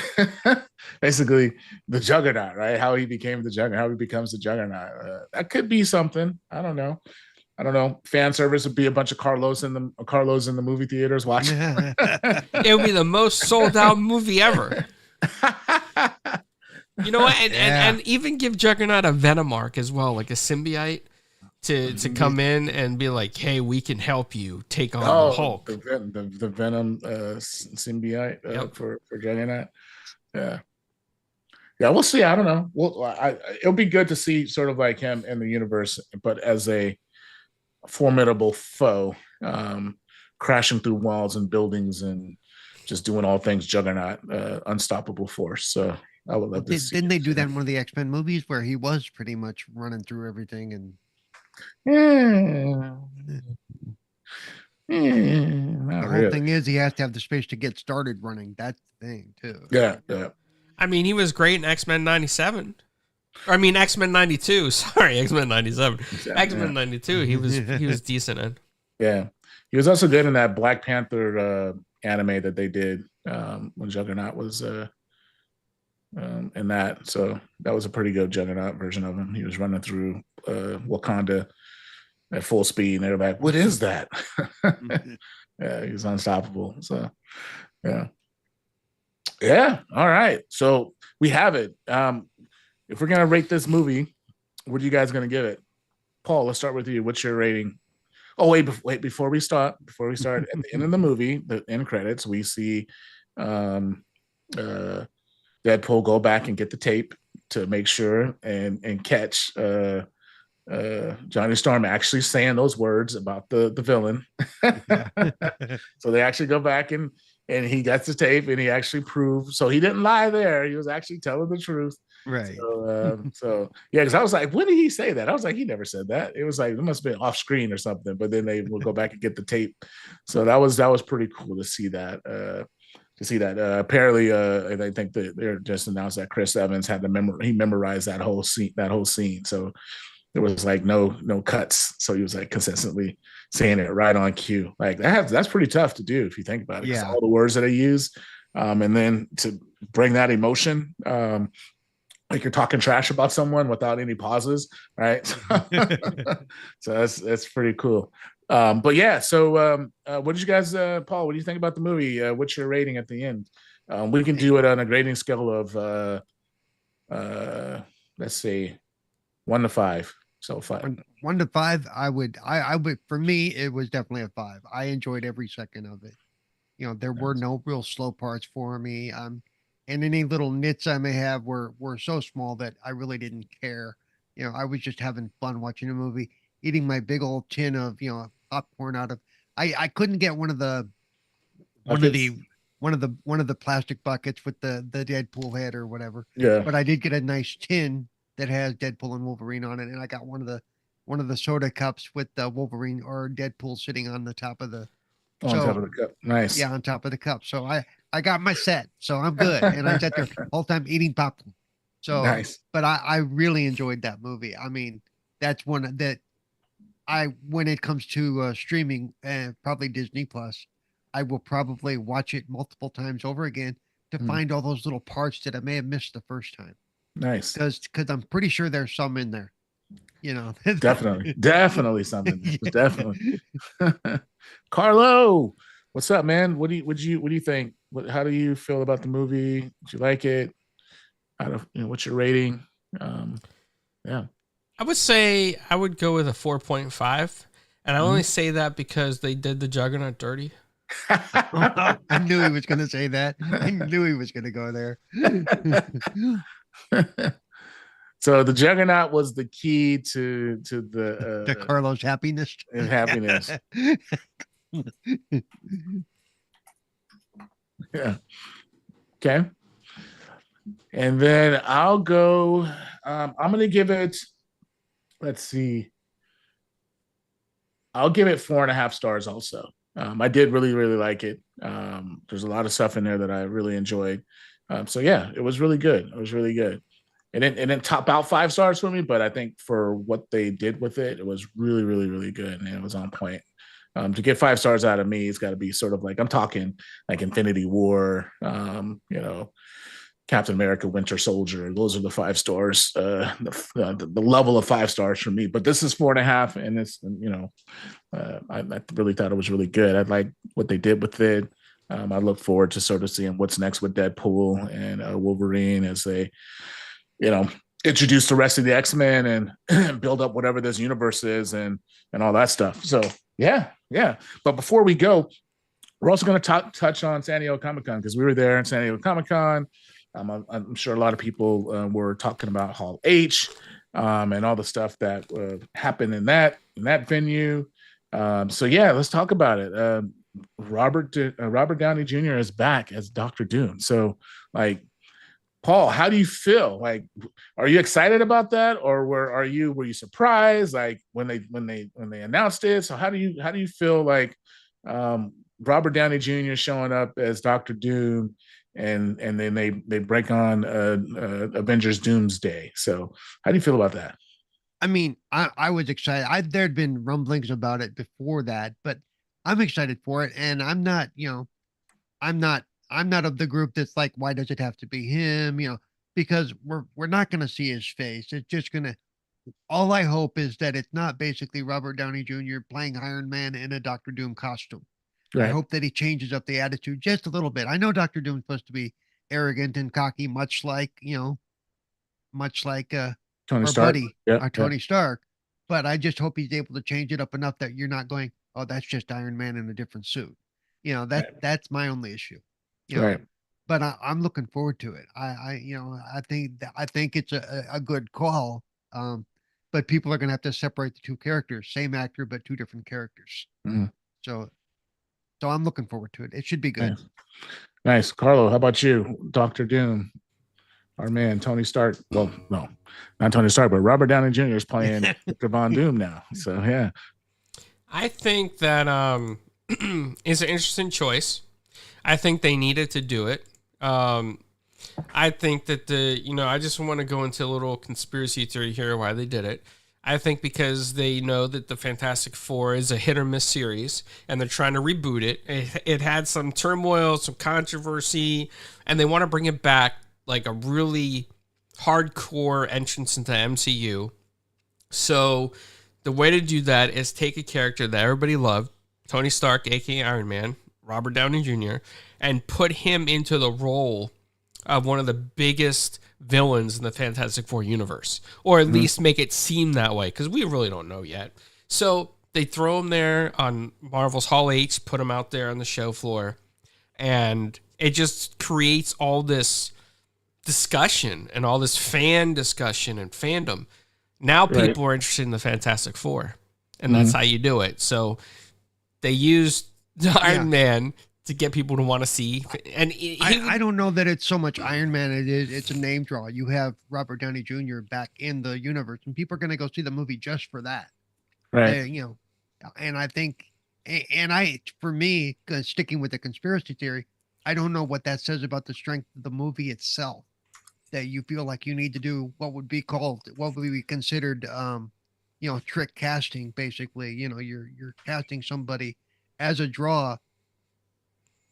Speaker 3: Basically the Juggernaut, right? How he became the Juggernaut, how he becomes the Juggernaut. That could be something. I don't know. Fan service would be a bunch of Carlos in the movie theaters watching.
Speaker 1: It would be the most sold out movie ever. You know what? And even give Juggernaut a Venom arc as well, like a symbiote. To come in and be like, hey, we can help you take on the Hulk.
Speaker 3: The Venom symbiote for Juggernaut. Yeah, we'll see. I don't know. It'll be good to see sort of like him in the universe, but as a formidable foe, crashing through walls and buildings and just doing all things Juggernaut, unstoppable force. So I would love to see.
Speaker 2: Didn't they do that in one of the X-Men movies where he was pretty much running through everything and
Speaker 3: the
Speaker 2: whole thing is he has to have the space to get started running. That's the thing too.
Speaker 3: Yeah.
Speaker 1: I mean, he was great in X-Men 97. I mean, X-Men 92. Sorry, X-Men 97. X-Men 92. He was decent in.
Speaker 3: Yeah, he was also good in that Black Panther anime that they did when Juggernaut was in that. So that was a pretty good Juggernaut version of him. He was running through Wakanda at full speed, and they're like, "What is that?" Yeah, he's unstoppable. So yeah, yeah. All right, so we have it. If we're gonna rate this movie, what are you guys gonna give it? Paul, let's start with you. What's your rating? Oh, wait, before we start, at the end of the movie, the end credits, we see um Deadpool go back and get the tape to make sure and catch Johnny Storm actually saying those words about the villain. So they actually go back and he gets the tape and he actually proved. So he didn't lie there. He was actually telling the truth.
Speaker 2: Right.
Speaker 3: So yeah, because I was like, when did he say that? I was like, he never said that. It was like it must have been off screen or something. But then they would go back and get the tape. So that was pretty cool to see that. Apparently, I think that they're just announced that Chris Evans had to he memorized that whole scene. So there was like no cuts. So he was like consistently saying it right on cue. Like that's pretty tough to do if you think about it.
Speaker 2: Yeah.
Speaker 3: All the words that I use, and then to bring that emotion, like you're talking trash about someone without any pauses, right? So that's pretty cool. But yeah, so what did you guys, Paul? What do you think about the movie? What's your rating at the end? We can do it on a grading scale of let's see, 1 to 5. So 5.
Speaker 2: 1 to 5, I would, for me, it was definitely a 5. I enjoyed every second of it. There were no real slow parts for me. And any little nits I may have were so small that I really didn't care. I was just having fun watching a movie, eating my big old tin of, popcorn out of, I couldn't get one of the plastic buckets with the Deadpool head or whatever.
Speaker 3: Yeah.
Speaker 2: But I did get a nice tin that has Deadpool and Wolverine on it, and I got one of the soda cups with the Wolverine or Deadpool sitting on the top of the
Speaker 3: top of the cup. Nice.
Speaker 2: Yeah, on top of the cup. So I got my set, so I'm good. And I sat there all the time eating popcorn. So
Speaker 3: nice.
Speaker 2: But I really enjoyed that movie. I mean, that's one that when it comes to streaming, probably Disney Plus, I will probably watch it multiple times over again to find all those little parts that I may have missed the first time.
Speaker 3: Nice.
Speaker 2: Because I'm pretty sure there's some in there.
Speaker 3: Definitely something. Yeah. Definitely. Carlo, what's up, man? What do you think? How do you feel about the movie? Did you like it? What's your rating? Yeah.
Speaker 1: I would say I would go with a 4.5. And I only say that because they did the Juggernaut dirty.
Speaker 2: I knew he was going to say that. I knew he was going to go there.
Speaker 3: So the Juggernaut was the key to the
Speaker 2: Carlos' happiness.
Speaker 3: And happiness. Yeah. Okay. And then I'll go. I'm gonna give it. Let's see. I'll give it 4.5 stars. Also, I did really like it. There's a lot of stuff in there that I really enjoyed. So yeah, it was really good. It was really good. It didn't top out 5 stars for me, but I think for what they did with it, it was really good, and it was on point. To get 5 stars out of me, it's got to be sort of like I'm talking like Infinity War, Captain America, Winter Soldier. Those are the 5 stars, the level of 5 stars for me. But this is 4.5, and it's I really thought it was really good. I like what they did with it. I look forward to sort of seeing what's next with Deadpool and Wolverine as they, introduce the rest of the X-Men and build up whatever this universe is and all that stuff. So yeah. But before we go, we're also going to touch on San Diego Comic-Con because we were there in San Diego Comic-Con. I'm sure a lot of people were talking about Hall H and all the stuff that happened in that venue. So yeah, let's talk about it. Robert Downey Jr. is back as Dr. Doom. So like, Paul, how do you feel? Like, are you excited about that, or were you surprised? Like when they announced it? So how do you feel like Robert Downey Jr. showing up as Dr. Doom, and then they break on Avengers Doomsday? So how do you feel about that?
Speaker 2: I mean, I was excited. There'd been rumblings about it before that, but I'm excited for it, and I'm not of the group that's like, why does it have to be him? because we're not going to see his face. It's just going to. All I hope is that it's not basically Robert Downey Jr. playing Iron Man in a Doctor Doom costume. I
Speaker 3: Right.
Speaker 2: hope that he changes up the attitude just a little bit. I know Doctor Doom's supposed to be arrogant and cocky, much like
Speaker 3: Tony
Speaker 2: our
Speaker 3: Stark.
Speaker 2: buddy,
Speaker 3: Yeah.
Speaker 2: our
Speaker 3: Yeah.
Speaker 2: Tony Stark. But I just hope he's able to change it up enough that you're not going, oh, that's just Iron Man in a different suit.
Speaker 3: Right.
Speaker 2: That's my only issue. You know,
Speaker 3: Right.
Speaker 2: but I'm looking forward to it. I think it's a good call. But people are gonna have to separate the two characters, same actor but two different characters.
Speaker 3: Mhm.
Speaker 2: So so I'm looking forward to it. It should be good.
Speaker 3: Nice. Nice. Carlo, how about you? Doctor Doom, our man, Tony Stark. Well, no, not Tony Stark, but Robert Downey Jr. is playing Victor Von Doom now. So, yeah.
Speaker 1: I think that is an interesting choice. I think they needed to do it. I think that I just want to go into a little conspiracy theory here why they did it. I think because they know that the Fantastic Four is a hit or miss series and they're trying to reboot it. It had some turmoil, some controversy, and they want to bring it back like a really hardcore entrance into MCU. So the way to do that is take a character that everybody loved, Tony Stark, aka Iron Man, Robert Downey Jr., and put him into the role of one of the biggest villains in the Fantastic Four universe, or at least make it seem that way, because we really don't know yet. So they throw him there on Marvel's Hall H, put him out there on the show floor, and it just creates all this discussion and all this fan discussion and fandom. Now people are interested in the Fantastic Four, and that's how you do it. So they used Iron Man to get people to want to see. And
Speaker 2: I don't know that it's so much Iron Man. It's a name draw. You have Robert Downey Jr. back in the universe, and people are going to go see the movie just for that.
Speaker 3: Right.
Speaker 2: And I think, for me, sticking with the conspiracy theory, I don't know what that says about the strength of the movie itself. That you feel like you need to do what would be considered, trick casting. Basically, you're casting somebody as a draw.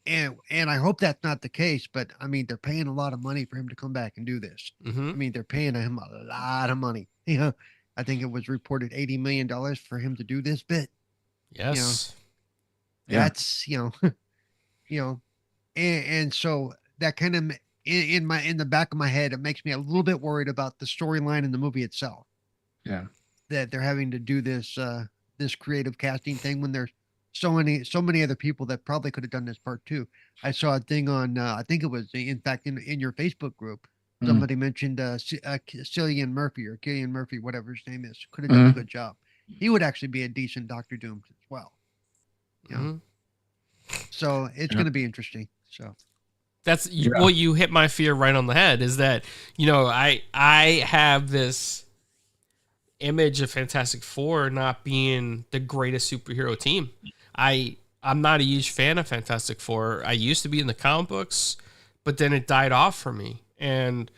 Speaker 2: And I hope that's not the case, but I mean, they're paying a lot of money for him to come back and do this. I mean, they're paying him a lot of money. I think it was reported $80 million for him to do this bit.
Speaker 1: Yes.
Speaker 2: That's and so that kind of in the back of my head, it makes me a little bit worried about the storyline in the movie itself.
Speaker 3: Yeah.
Speaker 2: That they're having to do this this creative casting thing when there's so many other people that probably could have done this part too. I saw a thing on I think it was in fact in your Facebook group. Somebody mentioned Cillian Murphy, whatever his name is, could have done a good job. He would actually be a decent Doctor Doom as well. So it's going to be interesting. So
Speaker 1: that's well, you hit my fear right on the head. Is that I have this image of Fantastic Four not being the greatest superhero team. I'm not a huge fan of Fantastic Four. I used to be in the comic books, but then it died off for me. And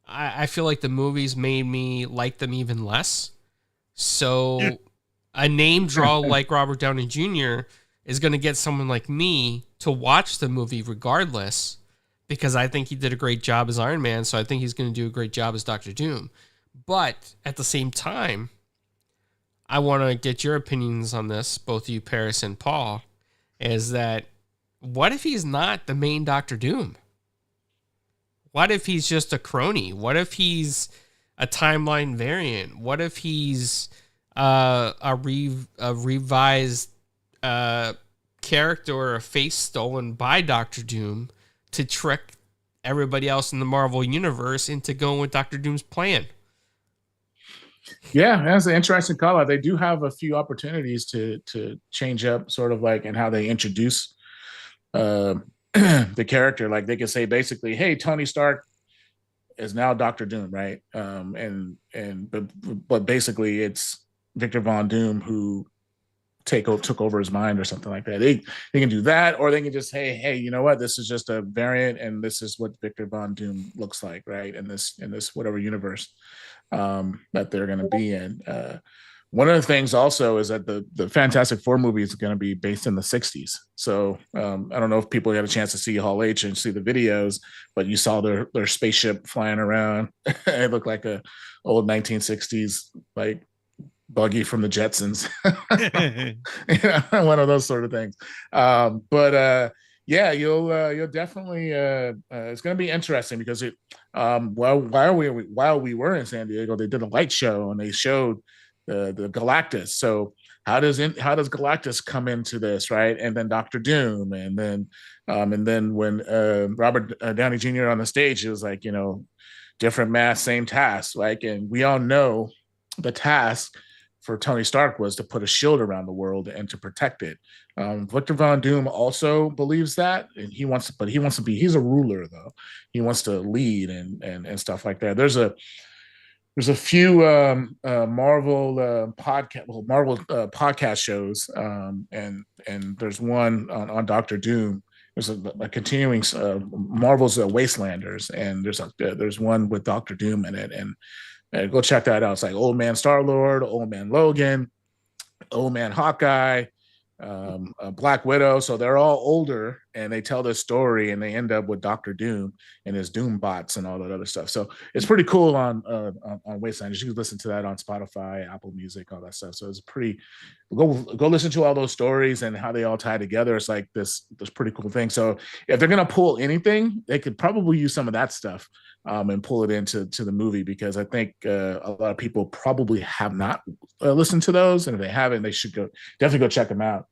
Speaker 1: I feel like the movies made me like them even less. So a name draw like Robert Downey Jr. is going to get someone like me to watch the movie regardless, because I think he did a great job as Iron Man. So I think he's going to do a great job as Dr. Doom. But at the same time, I want to get your opinions on this, both you, Paris and Paul, is that what if he's not the main Doctor Doom? What if he's just a crony? What if he's a timeline variant? What if he's a revised character or a face stolen by Doctor Doom to trick everybody else in the Marvel Universe into going with Doctor Doom's plan?
Speaker 3: Yeah, that's an interesting call out. They do have a few opportunities to change up sort of like in how they introduce the character. Like they could say basically, hey, Tony Stark is now Doctor Doom, right? But basically it's Victor Von Doom who took over his mind or something like that. They can do that, or they can just say, hey, you know what, this is just a variant and this is what Victor Von Doom looks like, right? In this whatever universe that they're going to be in. One of the things also is that the Fantastic Four movie is going to be based in the 60s. So I don't know if people had a chance to see Hall H and see the videos, but you saw their spaceship flying around. It looked like a old 1960s like buggy from the Jetsons. One of those sort of things. But yeah, you'll definitely it's going to be interesting because while we were in San Diego, they did a light show and they showed the Galactus. So how does Galactus come into this, right? And then Doctor Doom, and then when Robert Downey Jr. on the stage, it was like, different mass, same task, like, and we all know the task for Tony Stark was to put a shield around the world and to protect it. Victor Von Doom also believes that, and he's a ruler though. He wants to lead and stuff like that. There's a few Marvel podcast shows, and there's one on Doctor Doom. There's a continuing Marvel's Wastelanders, and there's one with Doctor Doom in it, and go check that out. It's like Old Man Star-Lord, Old Man Logan, Old Man Hawkeye, Black Widow. So they're all older, and they tell this story, and they end up with Doctor Doom and his Doom bots and all that other stuff. So it's pretty cool on Wastelanders. You can listen to that on Spotify, Apple Music, all that stuff. So it's pretty. Go listen to all those stories and how they all tie together. It's like this pretty cool thing. So if they're gonna pull anything, they could probably use some of that stuff. And pull it into the movie, because I think a lot of people probably have not listened to those, and if they haven't, they should definitely go check them out.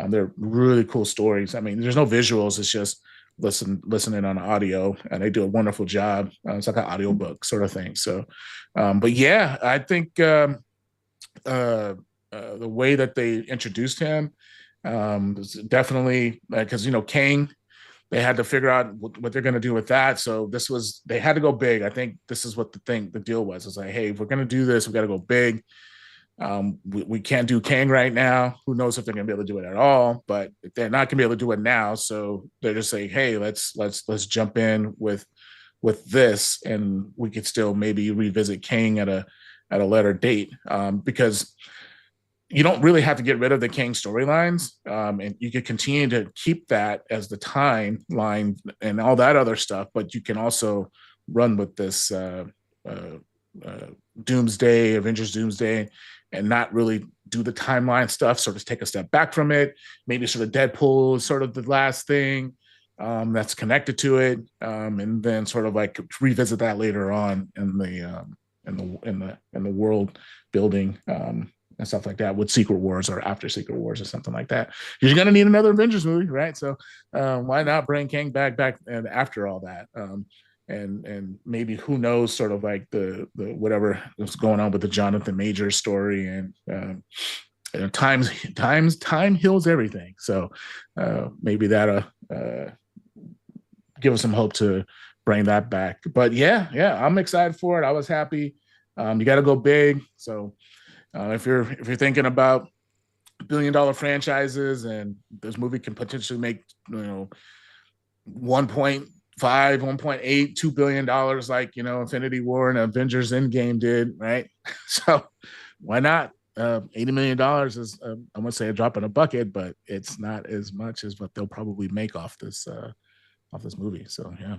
Speaker 3: They're really cool stories. I mean, there's no visuals; it's just listening on audio, and they do a wonderful job. It's like an audiobook sort of thing. So, but yeah, I think the way that they introduced him is definitely because Kang. They had to figure out what they're going to do with that. So they had to go big. I think this is what the deal was. It's like, hey, if we're going to do this, we got to go big. We can't do Kang right now. Who knows if they're going to be able to do it at all? But they're not going to be able to do it now. So they're just saying, hey, let's jump in with this, and we could still maybe revisit Kang at a later date, because you don't really have to get rid of the Kang storylines, and you could continue to keep that as the timeline and all that other stuff. But you can also run with this Doomsday, Avengers Doomsday, and not really do the timeline stuff. Sort of take a step back from it. Maybe sort of Deadpool is sort of the last thing that's connected to it, and then sort of like revisit that later on in the world building. And stuff like that with Secret Wars or after Secret Wars or something like that. You're going to need another Avengers movie, right? So why not bring Kang back and after all that? And maybe, who knows, sort of like the whatever was going on with the Jonathan Majors story, and time heals everything. So maybe that'll give us some hope to bring that back. But yeah, I'm excited for it. I was happy. You got to go big. So if you're thinking about $1 billion franchises, and this movie can potentially make 1.5, 1.8, $2 billion, like Infinity War and Avengers Endgame did, right? So why not? $80 million is I wouldn't say a drop in a bucket, but it's not as much as what they'll probably make off this movie. So yeah.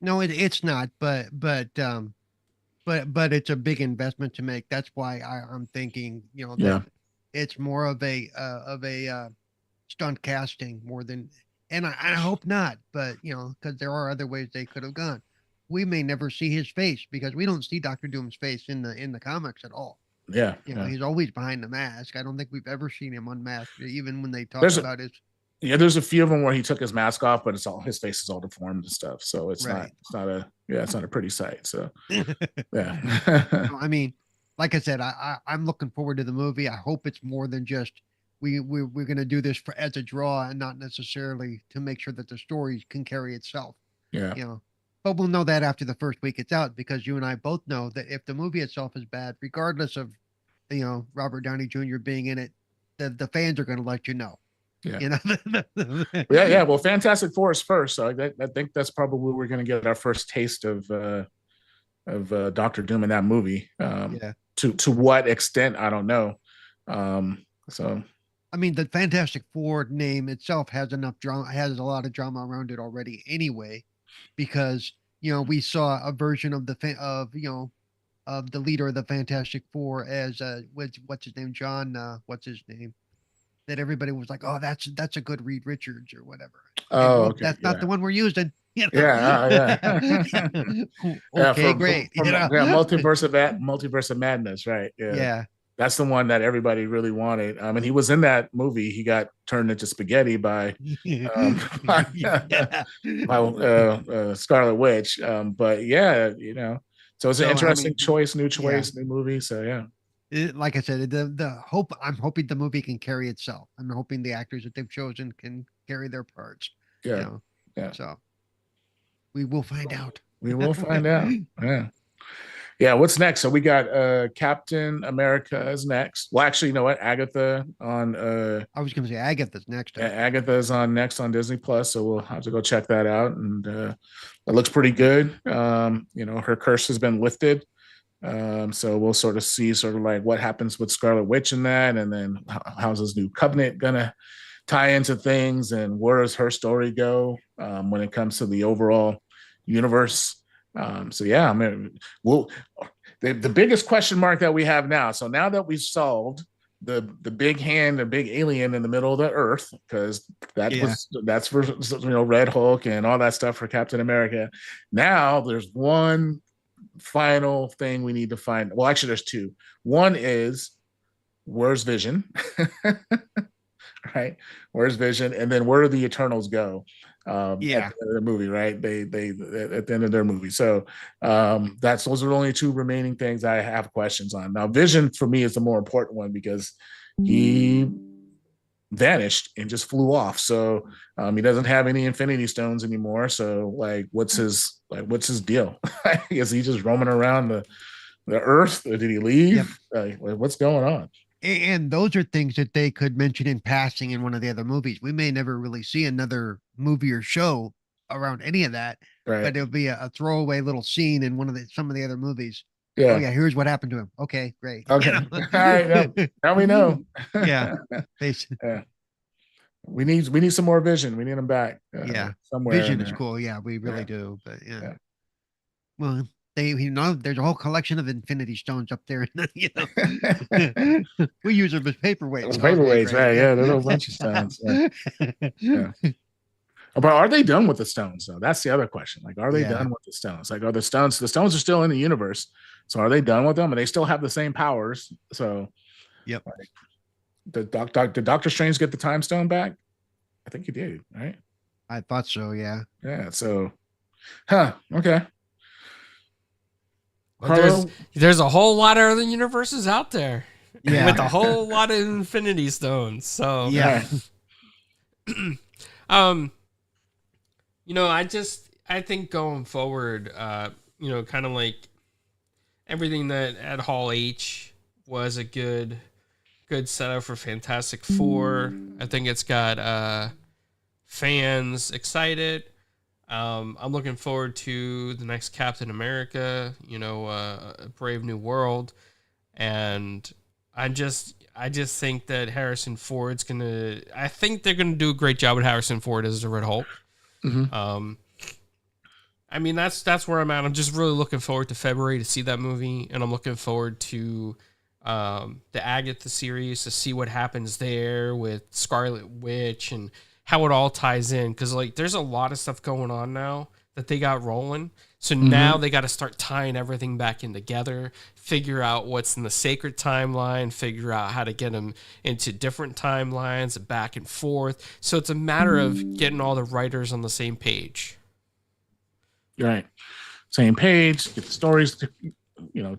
Speaker 2: No, it's not, but it's a big investment to make. That's why I'm thinking, that it's more of a stunt casting more than, and I hope not, but because there are other ways they could have gone. We may never see his face, because we don't see Doctor Doom's face in the comics at all.
Speaker 3: Yeah,
Speaker 2: he's always behind the mask. I don't think we've ever seen him unmasked, even when they talk about his.
Speaker 3: Yeah, there's a few of them where he took his mask off, but his face is all deformed and stuff. So it's
Speaker 2: right.
Speaker 3: not a pretty sight. So yeah.
Speaker 2: I mean, like I said, I'm looking forward to the movie. I hope it's more than just we're going to do this as a draw, and not necessarily to make sure that the story can carry itself.
Speaker 3: Yeah.
Speaker 2: But we'll know that after the first week it's out, because you and I both know that if the movie itself is bad, regardless of Robert Downey Jr. being in it, the fans are going to let you know.
Speaker 3: Yeah. Yeah. Well, Fantastic Four is first, so I think that's probably where we're going to get our first taste of Doctor Doom in that movie. To what extent, I don't know. So
Speaker 2: I mean, the Fantastic Four name itself has enough drama, has a lot of drama around it already anyway, because we saw a version of of the leader of the Fantastic Four as what's his name, John, what's his name, that everybody was like, oh, that's a good Reed Richards or whatever. Okay,
Speaker 3: oh,
Speaker 2: well,
Speaker 3: okay,
Speaker 2: that's not
Speaker 3: yeah.
Speaker 2: the one we're using.
Speaker 3: Yeah, yeah,
Speaker 2: Okay, great.
Speaker 3: yeah, multiverse of madness, right? Yeah,
Speaker 2: Yeah.
Speaker 3: that's the one that everybody really wanted. And he was in that movie. He got turned into spaghetti by by,
Speaker 2: Yeah.
Speaker 3: Scarlet Witch. But yeah, so it's an
Speaker 2: So I
Speaker 3: interesting
Speaker 2: mean,
Speaker 3: choice, new
Speaker 2: yeah.
Speaker 3: choice, new movie. So yeah,
Speaker 2: Like I said, the hope, I'm hoping the movie can carry itself. I'm hoping the actors that they've chosen can carry their parts. You
Speaker 3: yeah,
Speaker 2: know,
Speaker 3: yeah.
Speaker 2: so we will find out.
Speaker 3: We will find out. Yeah. Yeah, what's next? So we got Captain America is next. Well, actually, you know what?
Speaker 2: I was going to say Agatha's next.
Speaker 3: Agatha is on next on Disney Plus, so we'll have to go check that out. And it looks pretty good. Her curse has been lifted. So we'll sort of see sort of like what happens with Scarlet Witch in that, and then how's this new covenant gonna tie into things, and where does her story go when it comes to the overall universe. So yeah, I mean, the biggest question mark that we have now. So now that we've solved the big hand, the big alien in the middle of the earth, because that's for Red Hulk and all that stuff for Captain America. Now there's one final thing we need to find. Well, actually, there's two. One is where's Vision, right? Where's Vision, and then where do the Eternals go? At the end of the movie, right? They at the end of their movie. So those are the only two remaining things I have questions on. Now, Vision for me is the more important one because he vanished and just flew off. So he doesn't have any Infinity Stones anymore. So like, what's his deal? Is he just roaming around the Earth? Or did he leave? Yep. What's going on?
Speaker 2: And those are things that they could mention in passing in one of the other movies. We may never really see another movie or show around any of that, right. But it'll be a throwaway little scene in some of the other movies. Yeah. Oh yeah, here's what happened to him. Okay, great.
Speaker 3: Okay. All right. Now we know.
Speaker 2: Yeah.
Speaker 3: Yeah. We need some more Vision. We need him back. Somewhere.
Speaker 2: Vision is cool. Yeah, we really do. But yeah. Well, there's a whole collection of Infinity Stones up there. We use them as paperweights.
Speaker 3: Paperweights, right? Yeah, there's a whole bunch of stones. Yeah. But are they done with the stones though? That's the other question. Like, are they done with the stones? Like, are the stones are still in the universe? So are they done with them? And they still have the same powers. So
Speaker 2: yep.
Speaker 3: Did Doctor Strange get the time stone back? I think he did, right?
Speaker 2: I thought so, yeah.
Speaker 3: Yeah. So okay.
Speaker 1: Well, there's a whole lot of other universes out there.
Speaker 2: Yeah.
Speaker 1: With a whole lot of Infinity Stones. So
Speaker 2: yeah.
Speaker 1: I think going forward, kind of like everything that at Hall H was a good setup for Fantastic Four. I think it's got fans excited. I'm looking forward to the next Captain America, Brave New World, and I just think that Harrison Ford's I think they're gonna do a great job with Harrison Ford as the Red Hulk.
Speaker 3: Mm-hmm.
Speaker 1: I mean that's where I'm at. I'm just really looking forward to February to see that movie, and I'm looking forward to the Agatha series to see what happens there with Scarlet Witch and how it all ties in, because like there's a lot of stuff going on now that they got rolling. So now they got to start tying everything back in together, figure out what's in the sacred timeline, figure out how to get them into different timelines, back and forth. So it's a matter of getting all the writers on the same page.
Speaker 3: Right. Same page, get the stories to,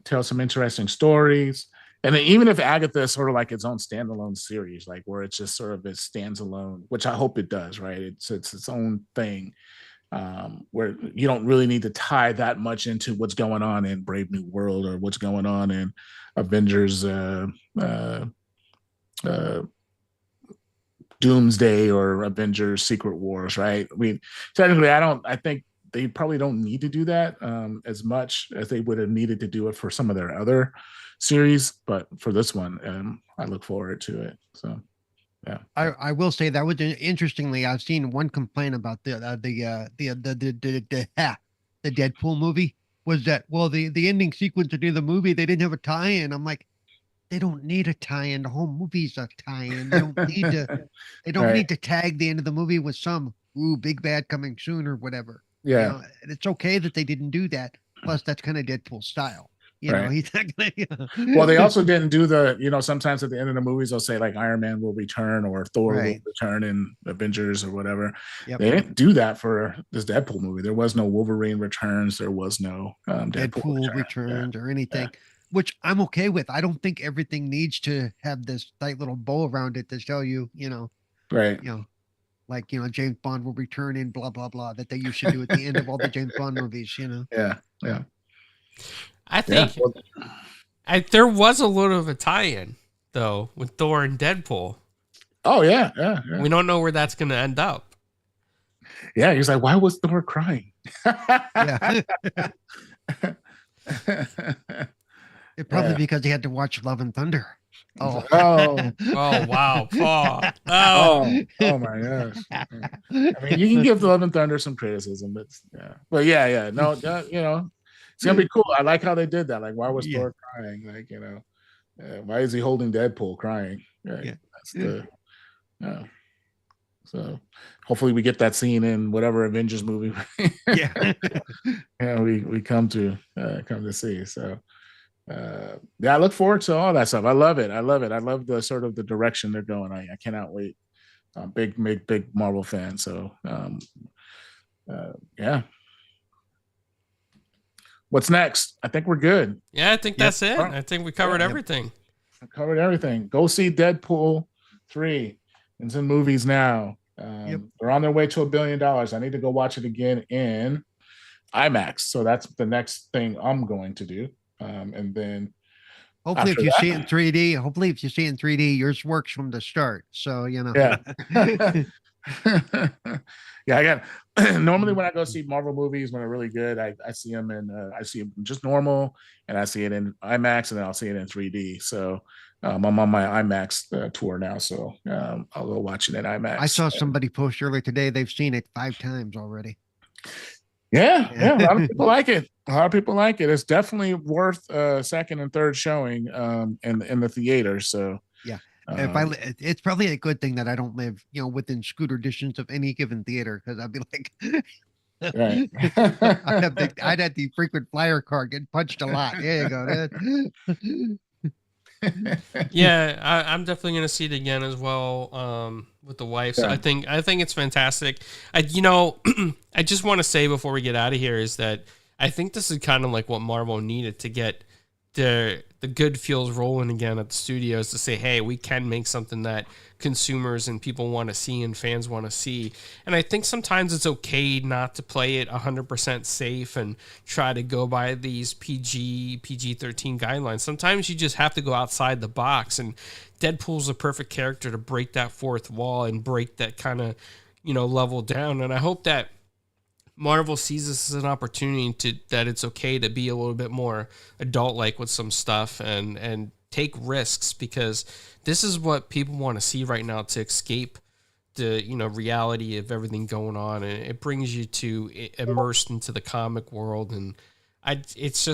Speaker 3: tell some interesting stories. And then even if Agatha is sort of like its own standalone series, like where it's just sort of it stands alone, which I hope it does, right? It's its own thing, where you don't really need to tie that much into what's going on in Brave New World or what's going on in Avengers Doomsday or Avengers Secret Wars, right? I mean, technically, I think they probably don't need to do that as much as they would have needed to do it for some of their other series. But for this one, I look forward to it. So yeah.
Speaker 2: I will say that was interestingly, I've seen one complaint about the Deadpool movie was that, well, the ending sequence to do the movie, they didn't have a tie-in. I'm like, they don't need a tie-in. The whole movie's a tie-in. They don't need to they don't
Speaker 3: Right.
Speaker 2: need to tag the end of the movie with some big bad coming soon or whatever. You
Speaker 3: Yeah.
Speaker 2: know, and it's okay that they didn't do that. Plus, that's kind of Deadpool style. You know,
Speaker 3: Right.
Speaker 2: he's not gonna.
Speaker 3: Well, they also didn't do the, sometimes at the end of the movies they'll say like Iron Man will return or Thor will
Speaker 2: Right.
Speaker 3: return in Avengers or whatever.
Speaker 2: Yep.
Speaker 3: They didn't do that for this Deadpool movie. There was no Wolverine returns. There was no
Speaker 2: Deadpool returns or anything, which I'm okay with. I don't think everything needs to have this tight little bow around it to show you,
Speaker 3: Right.
Speaker 2: like, James Bond will return in blah, blah, blah, that they used to do at the end of all the James Bond movies,
Speaker 3: Yeah. Yeah.
Speaker 1: I think there was a little of a tie-in though with Thor and Deadpool.
Speaker 3: Oh yeah. Yeah. Yeah.
Speaker 1: We don't know where that's going to end up.
Speaker 3: Yeah. He's like, why was Thor crying?
Speaker 2: Yeah. It probably because he had to watch Love and Thunder. Oh.
Speaker 3: Oh.
Speaker 1: Oh wow, Paul.
Speaker 3: Oh my gosh. I mean, you can give Love and Thunder some criticism, but yeah. No, it's gonna be cool. I like how they did that. Like, why was Thor crying? Like, why is he holding Deadpool crying? Right? That's the So hopefully we get that scene in whatever Avengers movie we come to see. So I look forward to all that stuff. I love it. I love the sort of the direction they're going. I cannot wait. Big Marvel fan. So yeah. What's next? I think we're good.
Speaker 1: Yeah, I think that's it. I think we covered everything.
Speaker 3: I covered everything. Go see Deadpool 3. It's in movies now. They're on their way to $1 billion. I need to go watch it again in IMAX. So that's the next thing I'm going to do. And then
Speaker 2: hopefully if you see it in 3D, yours works from the start. So,
Speaker 3: Yeah. Yeah, I got normally when I go see Marvel movies when they're really good, I see them I see them just normal, and I see it in IMAX, and then I'll see it in 3D. So I'm on my IMAX tour now, so I'll go watch it in IMAX.
Speaker 2: I saw somebody post earlier today; they've seen it 5 times already.
Speaker 3: Yeah, a lot of people like it. It's definitely worth second and third showing in the theater. So
Speaker 2: yeah. It's probably a good thing that I don't live, within scooter distance of any given theater, because I'd be like,
Speaker 3: right.
Speaker 2: I'd have the frequent flyer card get punched a lot. There you go.
Speaker 1: Yeah, I'm definitely gonna see it again as well with the wife. So I think it's fantastic. I just want to say before we get out of here is that I think this is kind of like what Marvel needed to get the good feels rolling again at the studios, to say, hey, we can make something that consumers and people want to see and fans want to see. And I think sometimes it's okay not to play it 100% safe and try to go by these PG-13 guidelines. Sometimes you just have to go outside the box, and Deadpool's a perfect character to break that fourth wall and break that kind of, level down. And I hope that Marvel sees this as an opportunity that it's okay to be a little bit more adult-like with some stuff and take risks, because this is what people want to see right now to escape the reality of everything going on, and it brings you to immersed into the comic world, and it's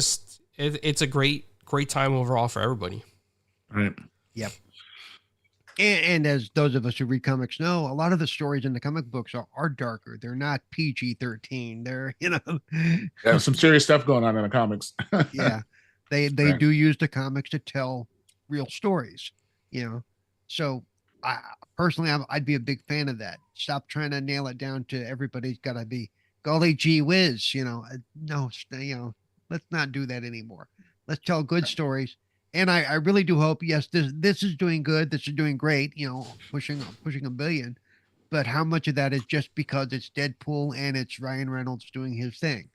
Speaker 1: a great time overall for everybody.
Speaker 3: Right.
Speaker 2: Yep. And as those of us who read comics know, a lot of the stories in the comic books are darker. They're not PG-13. They're,
Speaker 3: some serious stuff going on in the comics.
Speaker 2: Yeah. They do use the comics to tell real stories, So I personally, I'd be a big fan of that. Stop trying to nail it down to everybody's got to be golly gee whiz, no, let's not do that anymore. Let's tell good stories. And I really do hope, yes, this is doing good. This is doing great, pushing $1 billion. But how much of that is just because it's Deadpool and it's Ryan Reynolds doing his thing?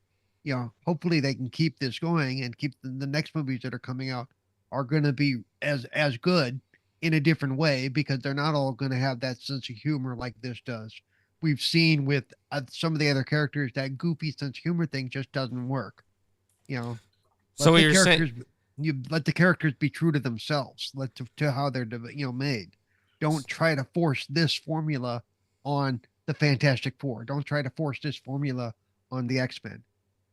Speaker 2: Hopefully they can keep this going and keep the next movies that are coming out are going to be as good in a different way, because they're not all going to have that sense of humor like this does. we've seen with some of the other characters, that goofy sense of humor thing just doesn't work. You know,
Speaker 1: So what
Speaker 2: the
Speaker 1: you're saying?
Speaker 2: characters, you let the characters be true to themselves, to how they're made. Don't try to force this formula on the Fantastic Four. Don't try to force this formula on the X-Men.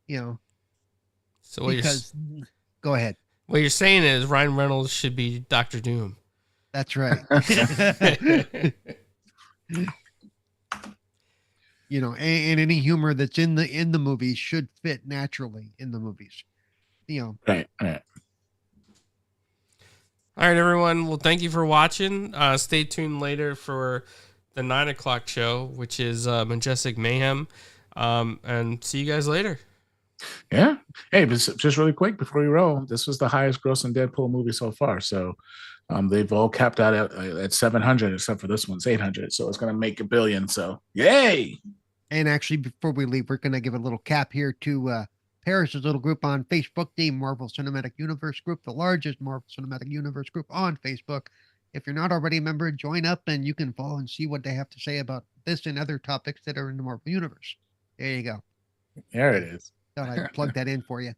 Speaker 2: You know,
Speaker 1: So what
Speaker 2: because go ahead.
Speaker 1: what you're saying is Ryan Reynolds should be Doctor Doom.
Speaker 2: That's right. You know, and any humor that's in the movies should fit naturally in the movies. You know,
Speaker 3: Right.
Speaker 1: All right, everyone. Well, thank you for watching. Stay tuned later for the 9:00 show, which is Majestic Mayhem. And see you guys later.
Speaker 3: Yeah. Hey, but just really quick before we roll, this was the highest grossing Deadpool movie so far. So they've all capped out at 700, except for this one's 800. So it's going to make $1 billion. So yay.
Speaker 2: and actually, before we leave, we're going to give a little cap here to Paris's little group on Facebook, the Marvel Cinematic Universe group, the largest Marvel Cinematic Universe group on Facebook. If you're not already a member, join up and you can follow and see what they have to say about this and other topics that are in the Marvel Universe. There you go.
Speaker 3: There it is.
Speaker 2: Thought I'd plug that in for you.